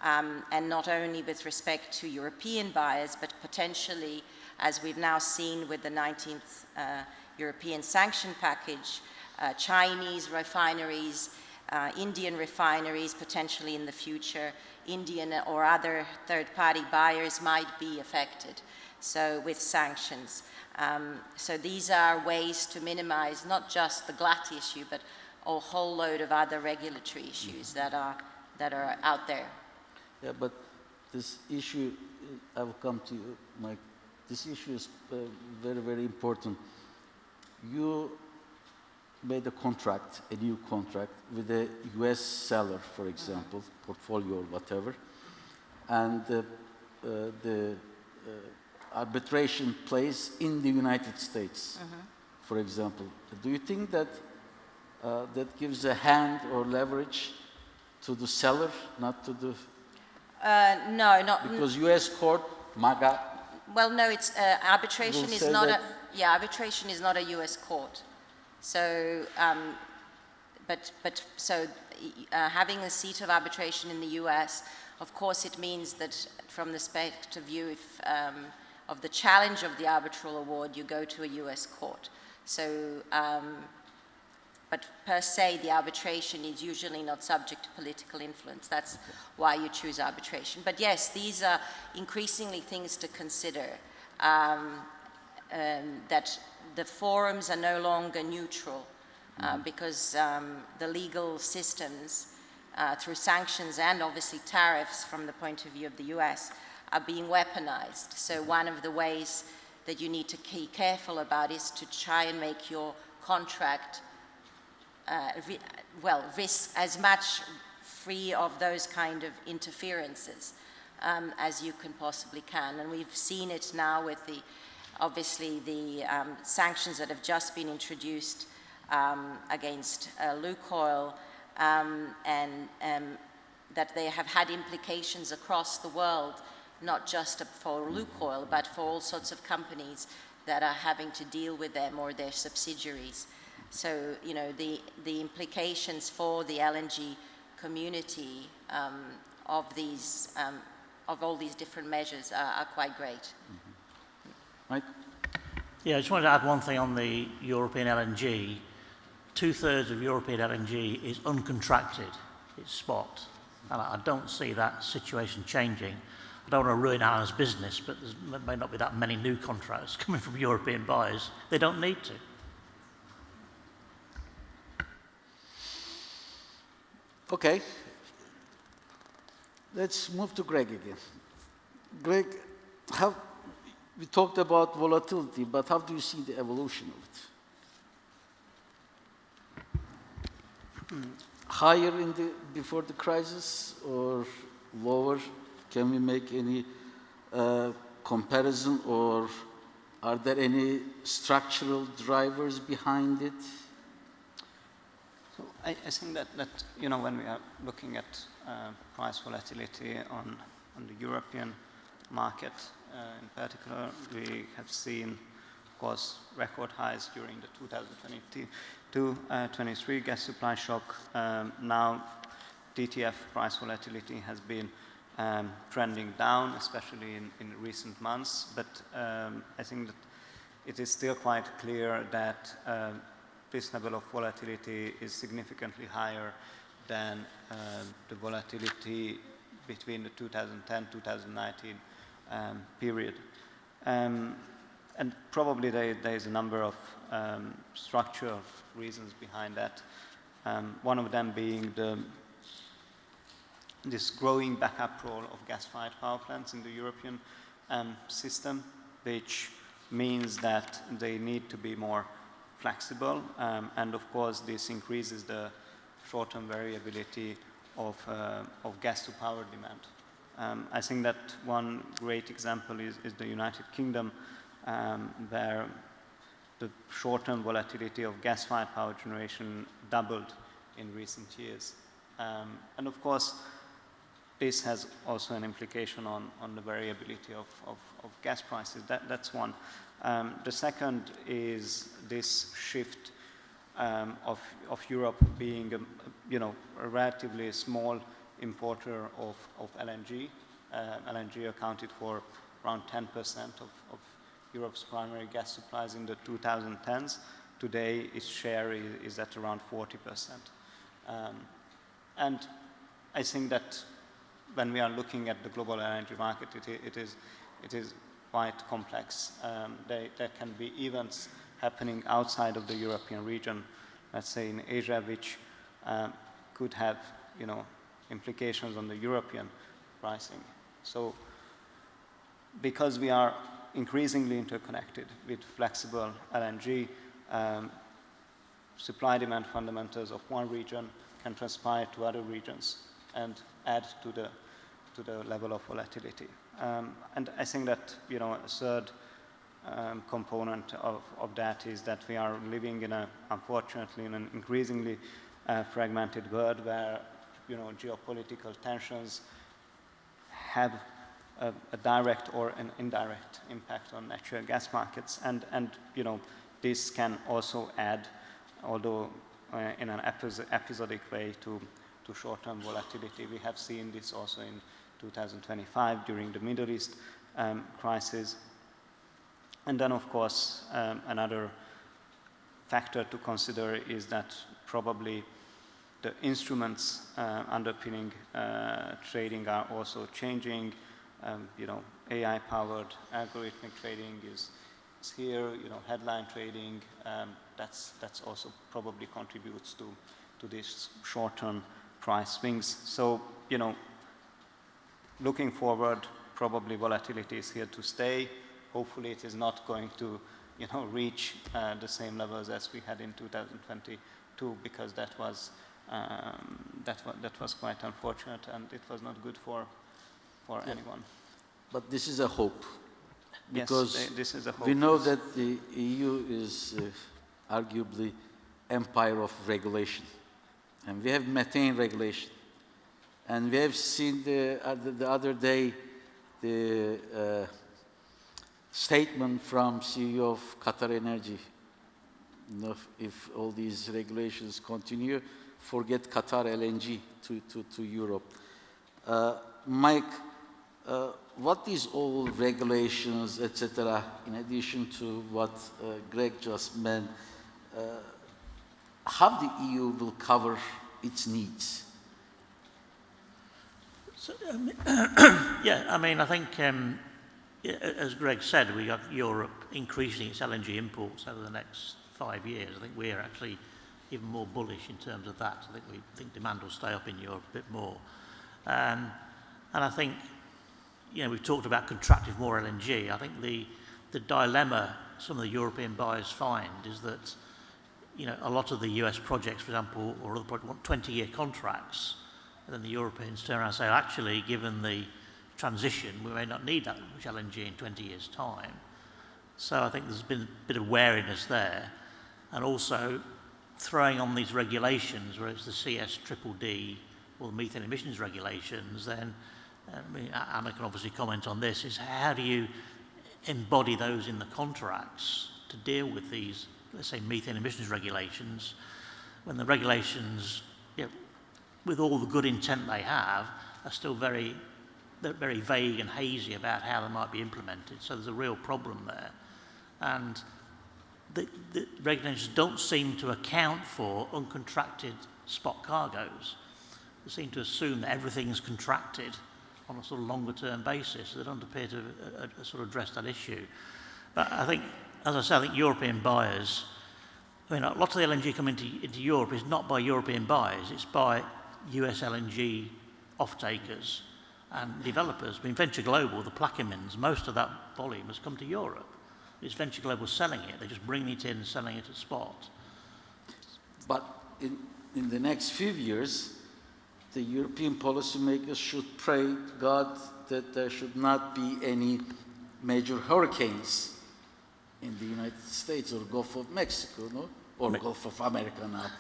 and not only with respect to European buyers, but potentially as we've now seen with the 19th European sanction package, Chinese refineries, Indian refineries potentially in the future, Indian or other third-party buyers might be affected, so with sanctions. So these are ways to minimize not just the glut issue, but a whole load of other regulatory issues that are out there. Yeah, but this issue, I will come to you, Mike. This issue is very, very important. You made a contract, a new contract, with a US seller, for example, portfolio or whatever, and the arbitration plays in the United States, for example. Do you think that that gives a hand or leverage to the seller, not to the... No, not... Because US court, MAGA... Well, no, it's arbitration is not that... arbitration is not a US court. So, having a seat of arbitration in the US, of course, it means that from the perspective view of the challenge of the arbitral award, you go to a US court. So, but per se, the arbitration is usually not subject to political influence. That's why you choose arbitration. But yes, these are increasingly things to consider, that the forums are no longer neutral because the legal systems through sanctions and obviously tariffs from the point of view of the US are being weaponized. So one of the ways that you need to be careful about is to try and make your contract risk as much free of those kind of interferences as you can possibly can. And we've seen it now with obviously the sanctions that have just been introduced against Lukoil, and that they have had implications across the world, not just for Lukoil, but for all sorts of companies that are having to deal with them or their subsidiaries. So, you know, the implications for the LNG community of all these different measures are quite great. Right? Yeah, I just wanted to add one thing on the European LNG. 2/3 of European LNG is uncontracted, it's spot. And I don't see that situation changing. I don't want to ruin Anna's business, but there may not be that many new contracts coming from European buyers. They don't need to. Okay. Let's move to Greg again. Greg, we talked about volatility, but how do you see the evolution of it? Higher before the crisis or lower? Can we make any comparison, or are there any structural drivers behind it? So I think that you know, when we are looking at price volatility on the European market in particular, we have seen, of course, record highs during the 2022-23 gas supply shock. Now TTF price volatility has been trending down, especially in recent months, but I think that it is still quite clear that this level of volatility is significantly higher than the volatility between the 2010-2019 period. And probably there is a number of structural reasons behind that. One of them being this growing backup role of gas-fired power plants in the European system, which means that they need to be more flexible, and of course this increases the short-term variability of gas-to-power demand. I think that one great example is the United Kingdom, where the short-term volatility of gas-fired power generation doubled in recent years. And of course, this has also an implication on the variability of gas prices. That's one. The second is this shift of Europe being a relatively small importer of LNG. LNG accounted for around 10% of Europe's primary gas supplies in the 2010s. Today, its share is at around 40%. And I think that when we are looking at the global energy market, it is quite complex. There can be events happening outside of the European region, let's say in Asia, which could have, implications on the European pricing. So, because we are increasingly interconnected with flexible LNG, supply-demand fundamentals of one region can transpire to other regions and add to the level of volatility. And I think that, a third component of that is that we are living unfortunately, in an increasingly fragmented world where, geopolitical tensions have a direct or an indirect impact on natural gas markets. And this can also add, although in an episodic way, to short-term volatility. We have seen this also in 2025 during the Middle East crisis. And then, of course, another factor to consider is that probably the instruments underpinning trading are also changing. AI-powered algorithmic trading is here. Headline trading. That's also probably contributes to this short-term price swings. So, looking forward, probably volatility is here to stay. Hopefully, it is not going to, reach the same levels as we had in 2022, because that was quite unfortunate, and it was not good for anyone. But this is a hope, because yes, this is a hope. We know that the EU is arguably empire of regulation, and we have methane regulation, and we have seen the other day the statement from CEO of Qatar Energy. If all these regulations continue, forget Qatar LNG to Europe. Mike, what is all regulations, etc., in addition to what Greg just meant, how the EU will cover its needs? So, I think, as Greg said, we got Europe increasing its LNG imports over the next 5 years. I think we're actually even more bullish in terms of that. We think demand will stay up in Europe a bit more. And I think, we've talked about contracting more LNG. I think the dilemma some of the European buyers find is that, a lot of the US projects, for example, or other projects, want 20-year contracts. And then the Europeans turn around and say, actually, given the transition, we may not need that much LNG in 20 years' time. So I think there's been a bit of wariness there. And also, throwing on these regulations, whether it's the CSDDD or the methane emissions regulations, then, Anna can obviously comment on this, is how do you embody those in the contracts to deal with these, let's say, methane emissions regulations, when the regulations, with all the good intent they have, are still very vague and hazy about how they might be implemented. So there's a real problem there. And the regulations don't seem to account for uncontracted spot cargoes. They seem to assume that everything's contracted on a sort of longer-term basis. They don't appear to sort of address that issue. But I think, as I said, I think European buyers, a lot of the LNG coming into Europe is not by European buyers, it's by US LNG off-takers and developers. Venture Global, the Plaquemines, most of that volume has come to Europe. It's Venture Global selling it. They're just bringing it in and selling it at spot. But in the next few years, the European policymakers should pray to God that there should not be any major hurricanes in the United States or Gulf of Mexico, no? Or Gulf of America now.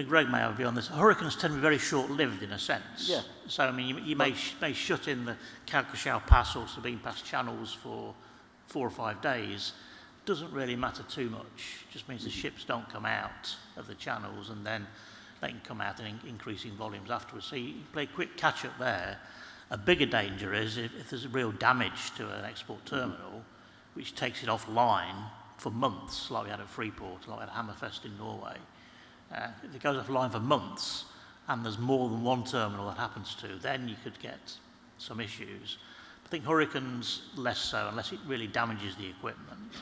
Greg may have a view on this. Hurricanes tend to be very short-lived in a sense. Yeah. So, you may shut in the Calcasieu Pass or Sabine Pass channels for 4 or 5 days. Doesn't really matter too much. Just means the ships don't come out of the channels, and then they can come out in increasing volumes afterwards. So you play quick catch-up there. A bigger danger is if there's real damage to an export terminal, which takes it offline for months, like we had at Freeport, like we had at Hammerfest in Norway. If it goes offline for months and there's more than one terminal that happens to, then you could get some issues. I think hurricanes less so, unless it really damages the equipment.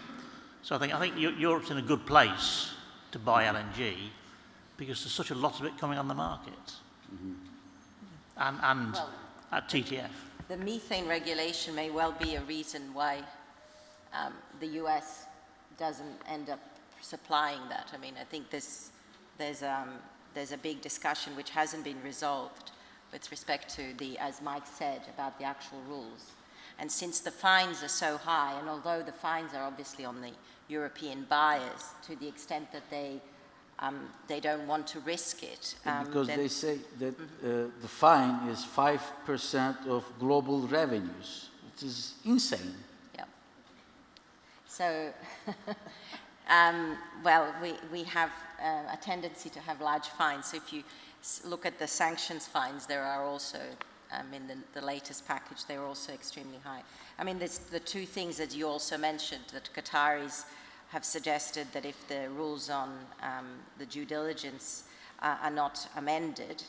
So I think Europe's in a good place to buy LNG because there's such a lot of it coming on the market. And Well, at TTF. The methane regulation may well be a reason why the US doesn't end up supplying that. I mean, I think there's a big discussion which hasn't been resolved with respect to as Mike said, about the actual rules. And since the fines are so high, and although the fines are obviously on the European buyers to the extent that they don't want to risk it. Because they say that the fine is 5% of global revenues, which is insane. Yeah. So, well, we have a tendency to have large fines. So if you look at the sanctions fines, there are also, in the latest package, they are also extremely high. I mean, there's the two things that you also mentioned, that Qataris have suggested that if the rules on the due diligence are not amended,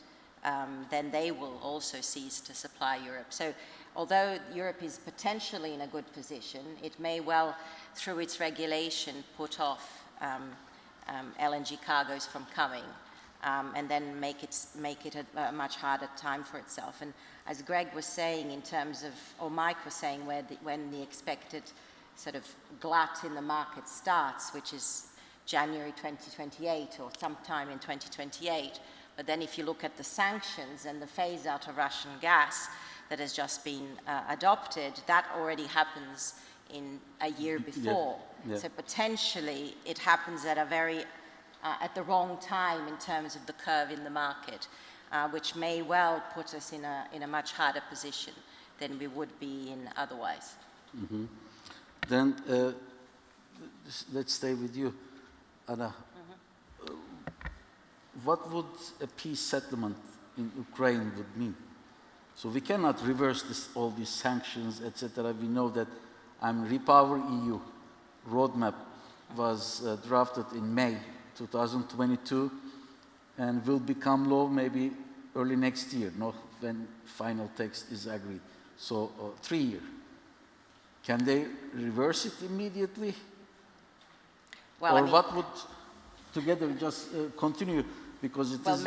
then they will also cease to supply Europe. So although Europe is potentially in a good position, it may well, through its regulation, put off LNG cargoes from coming, and then make it a much harder time for itself. And as Greg was saying in terms of, or Mike was saying, when the expected sort of glut in the market starts, which is January 2028 or sometime in 2028. But then if you look at the sanctions and the phase out of Russian gas that has just been adopted, that already happens in a year before. Yeah. So potentially it happens at a very, at the wrong time in terms of the curve in the market, which may well put us in a much harder position than we would be in otherwise. Mm-hmm. Then let's stay with you, Anna. What would a peace settlement in Ukraine would mean? So we cannot reverse all these sanctions, etc. We know that Repower EU roadmap was drafted in May 2022 and will become law maybe early next year, not when final text is agreed. So 3 years. Can they reverse it immediately? Well, or I mean, what would together just continue? Because it well, is,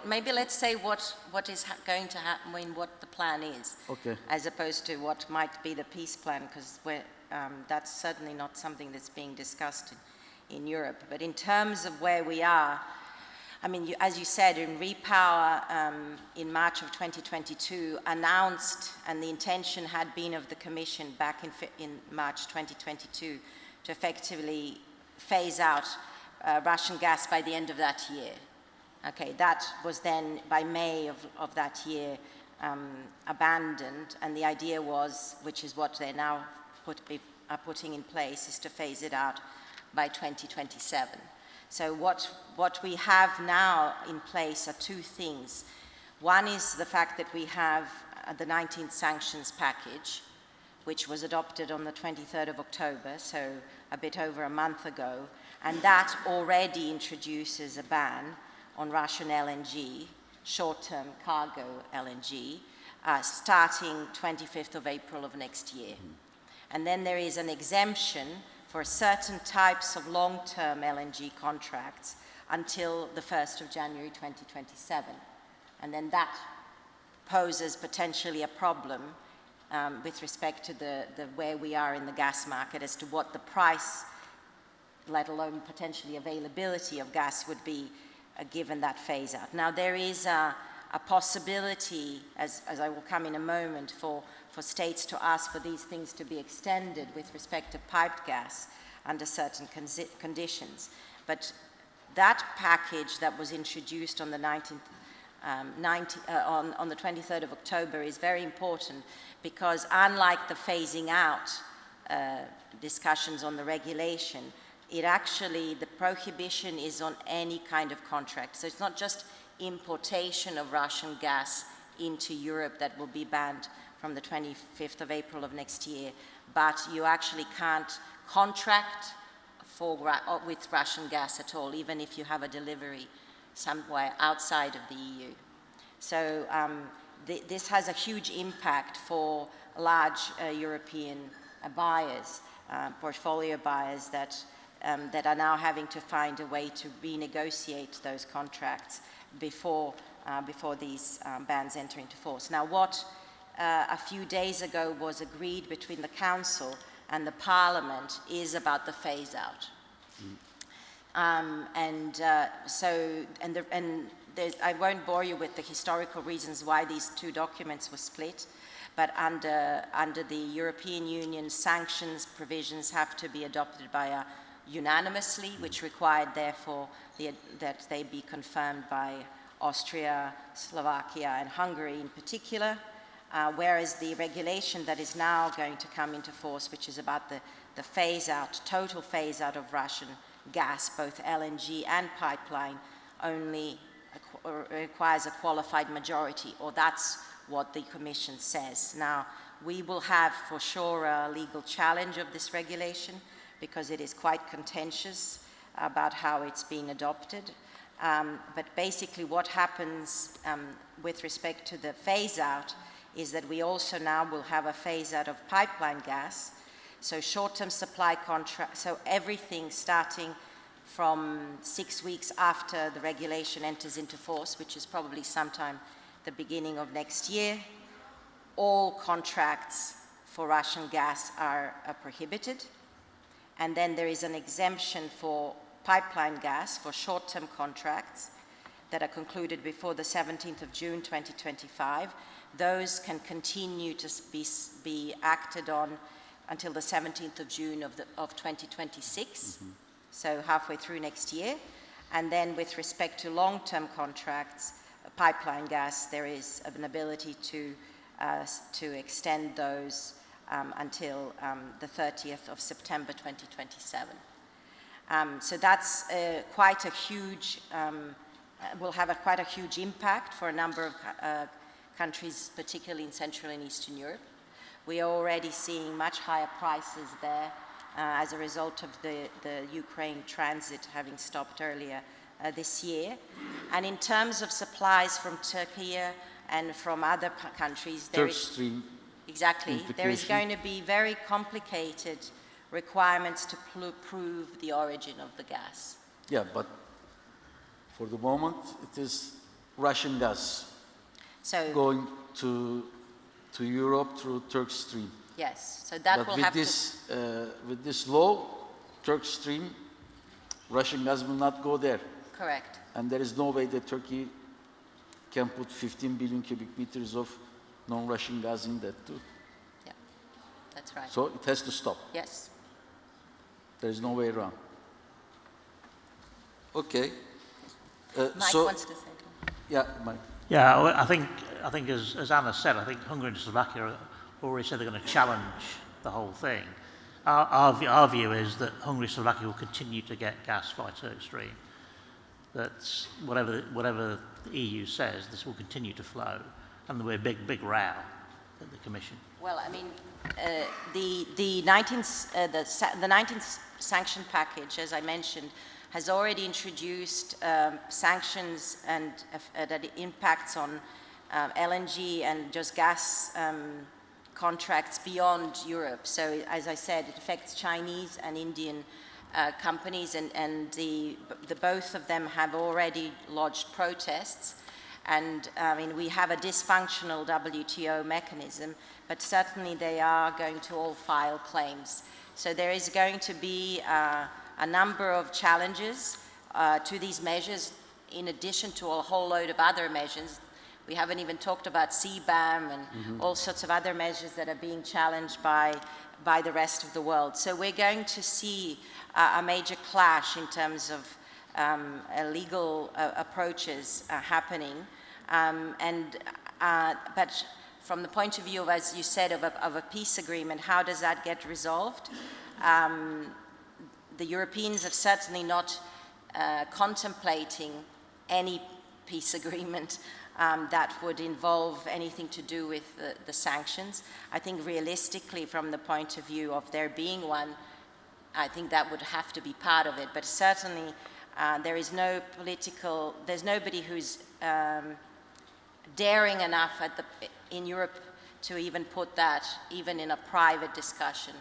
maybe let's say what is going to happen, I mean, what the plan is, okay, as opposed to what might be the peace plan, because that's certainly not something that's being discussed in Europe. But in terms of where we are, I mean, as you said, in Repower in March of 2022 announced, and the intention had been of the Commission back in March 2022 to effectively phase out Russian gas by the end of that year. Okay, that was then by May of that year abandoned, and the idea was, which is what they're now putting in place, is to phase it out by 2027. So what we have now in place are two things. One is the fact that we have the 19th sanctions package, which was adopted on the 23rd of October, so a bit over a month ago, and that already introduces a ban on Russian LNG, short-term cargo LNG, starting 25th of April of next year. And then there is an exemption for certain types of long-term LNG contracts until the 1st of January 2027. And then that poses potentially a problem with respect to the where we are in the gas market as to what the price, let alone potentially availability of gas would be given that phase out. Now there is a possibility, as I will come in a moment, for states to ask for these things to be extended with respect to piped gas under certain conditions. But that package that was introduced on the 23rd of October is very important, because unlike the phasing out discussions on the regulation, it actually, the prohibition is on any kind of contract. So it's not just importation of Russian gas into Europe that will be banned from the 25th of April of next year, but you actually can't contract with Russian gas at all, even if you have a delivery somewhere outside of the EU. So this has a huge impact for large European buyers, portfolio buyers that are now having to find a way to renegotiate those contracts before these bans enter into force. Now, what a few days ago was agreed between the Council and the Parliament is about the phase-out. I won't bore you with the historical reasons why these two documents were split, but under the European Union, sanctions provisions have to be adopted by unanimously, which required, therefore, that they be confirmed by Austria, Slovakia, and Hungary in particular, whereas the regulation that is now going to come into force, which is about the phase-out, total phase-out of Russian gas, both LNG and pipeline, only requires a qualified majority, or that's what the Commission says. Now, we will have for sure a legal challenge of this regulation because it is quite contentious about how it's being adopted. But basically what happens with respect to the phase-out is that we also now will have a phase-out of pipeline gas, so short-term supply contract, so everything starting from 6 weeks after the regulation enters into force, which is probably sometime the beginning of next year, all contracts for Russian gas are prohibited. And then there is an exemption for pipeline gas for short-term contracts that are concluded before the 17th of June 2025. Those can continue to be acted on until the 17th of June of 2026, so halfway through next year. And then with respect to long-term contracts, pipeline gas, there is an ability to extend those until the 30th of September 2027. So that's quite a huge, will have quite a huge impact for a number of countries, particularly in Central and Eastern Europe. We are already seeing much higher prices there as a result of the Ukraine transit having stopped earlier this year. And in terms of supplies from Turkey and from other countries, there is exactly, there is going to be very complicated requirements to prove the origin of the gas. Yeah, but for the moment, it is Russian gas going to Europe through Turkish Stream. Yes, so that will have to... with this law, Turkish Stream, Russian gas will not go there. Correct. And there is no way that Turkey can put 15 billion cubic meters of non-Russian gas in that too. Yeah, that's right. So it has to stop. Yes. There is no way around. Okay. Mike wants to say something. Yeah, Mike. Yeah, I think as Anna said, I think Hungary and Slovakia already said they're going to challenge the whole thing. Our view is that Hungary and Slovakia will continue to get gas via Turkish Stream. That whatever the EU says, this will continue to flow, and there will be a big row at the Commission. Well, I mean, the 19th sanction package, as I mentioned, has already introduced sanctions and that impacts on LNG and just gas contracts beyond Europe. So, as I said, it affects Chinese and Indian companies, and the both of them have already lodged protests. And I mean, we have a dysfunctional WTO mechanism, but certainly they are going to all file claims. So there is going to be a number of challenges to these measures, in addition to a whole load of other measures. We haven't even talked about CBAM and all sorts of other measures that are being challenged by the rest of the world. So we're going to see a major clash in terms of legal approaches happening. But from the point of view of, as you said, of a peace agreement, how does that get resolved? The Europeans are certainly not contemplating any peace agreement that would involve anything to do with the sanctions. I think realistically, from the point of view of there being one, I think that would have to be part of it. But certainly, there's nobody who's daring enough in Europe to even put that, even in a private discussion,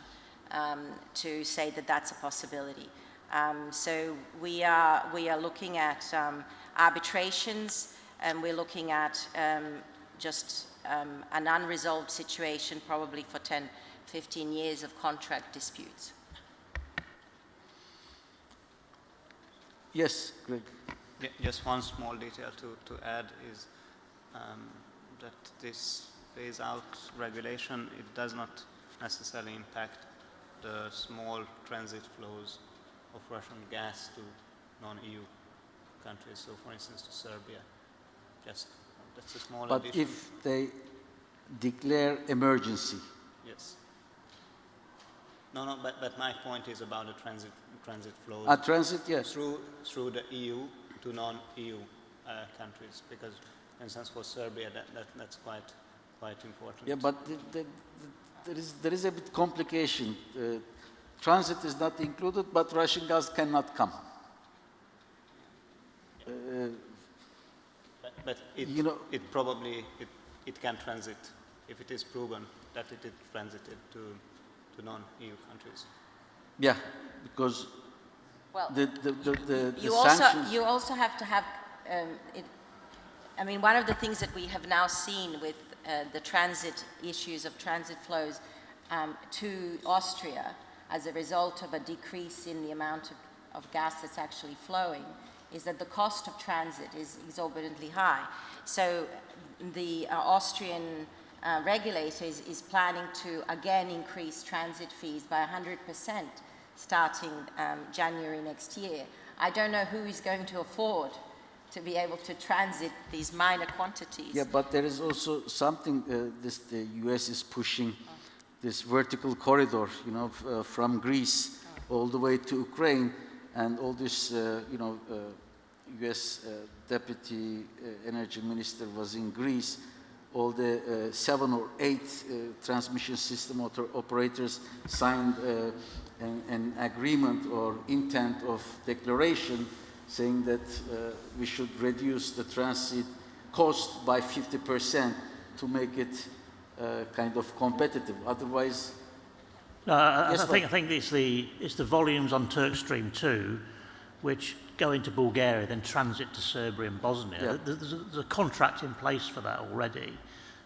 to say that that's a possibility. So we are looking at arbitrations, and we're looking at just an unresolved situation probably for 10, 15 years of contract disputes. Yes, Greg. Yeah, just one small detail to add is that this phase-out regulation, it does not necessarily impact the small transit flows of Russian gas to non-EU countries, so for instance to Serbia. Just, that's a small But addition. if they declare emergency, Yes. No, but my point is about the transit flows transit, yes. through the EU to non-EU countries, because, for instance, for Serbia, that's quite important. Yeah, but there is a bit complication. Transit is not included, but Russian gas cannot come. But it, you know, it probably can transit if it is proven that it is transited to non-EU countries. Yeah, because Well, the sanctions. you also have to have, I mean, one of the things that we have now seen with the transit issues of transit flows to Austria as a result of a decrease in the amount of gas that's actually flowing is that the cost of transit is exorbitantly high. So the Austrian regulator is planning to again increase transit fees by 100% starting January next year. I don't know who is going to afford to be able to transit these minor quantities. Yeah, but there is also something, the US is pushing this vertical corridor, you know, from Greece all the way to Ukraine, and all this, US Deputy Energy Minister was in Greece. All the 7 or 8 transmission system operators signed an agreement or intent of declaration saying that we should reduce the transit cost by 50% to make it kind of competitive. Otherwise, no, I yes, think it's the volumes on Turk Stream 2 which go into Bulgaria, then transit to Serbia and Bosnia. Yeah. There's a contract in place for that already.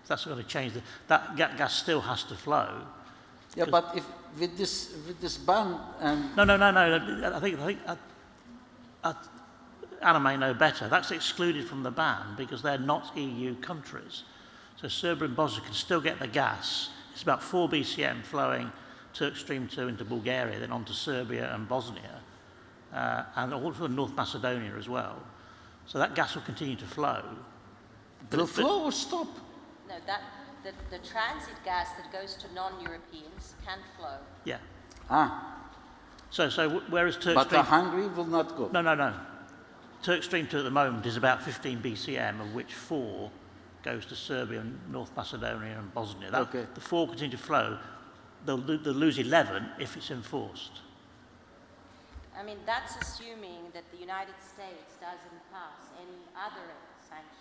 That's going to change. That gas still has to flow. yeah, but if with this ban and No. I think Anna may know better. That's excluded from the ban because they're not EU countries. So Serbia and Bosnia can still get the gas. It's about 4 BCM flowing Turk Stream 2 into Bulgaria, then on to Serbia and Bosnia, and also North Macedonia as well. So that gas will continue to flow. will flow or stop. No, the transit gas that goes to non-Europeans can flow. Yeah. So whereas Turk but Stream... Hungary will not go. No. Turk Stream 2 at the moment is about 15 BCM, of which 4 goes to Serbia and North Macedonia and Bosnia. Okay. The 4 continue to flow. They'll lose 11 if it's enforced. I mean, that's assuming that the United States doesn't pass any other sanctions.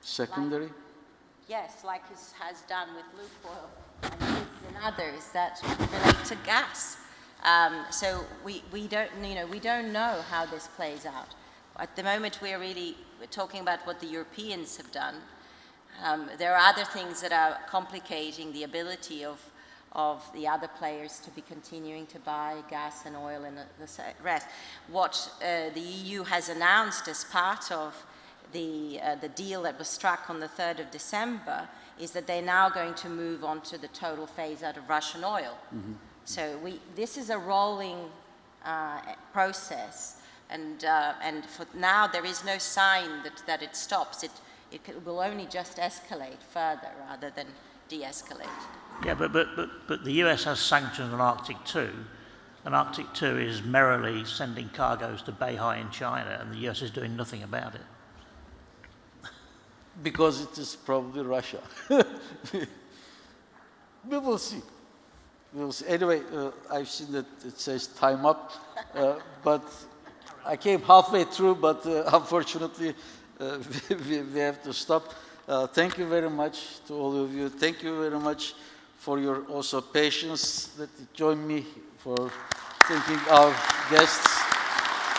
Secondary? Yes, like it has done with Lukoil and others that relate to gas. So we don't know how this plays out. At the moment, we're talking about what the Europeans have done. There are other things that are complicating the ability of the other players to be continuing to buy gas and oil and the rest. What the EU has announced as part of the deal that was struck on the 3rd of December is that they're now going to move on to the total phase out of Russian oil. Mm-hmm. So this is a rolling process, and for now there is no sign that it stops. It will only just escalate further rather than de-escalate. Yeah, but the US has sanctions on Arctic 2, and Arctic 2 is merrily sending cargoes to Beihai in China, and the US is doing nothing about it. because it is probably Russia. We will see. We will see. Anyway, I've seen that it says time up, but I came halfway through, but unfortunately, we have to stop. Thank you very much to all of you. Thank you very much for your also patience that you joined me for thanking our guests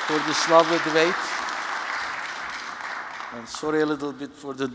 for this lovely debate. And sorry a little bit for the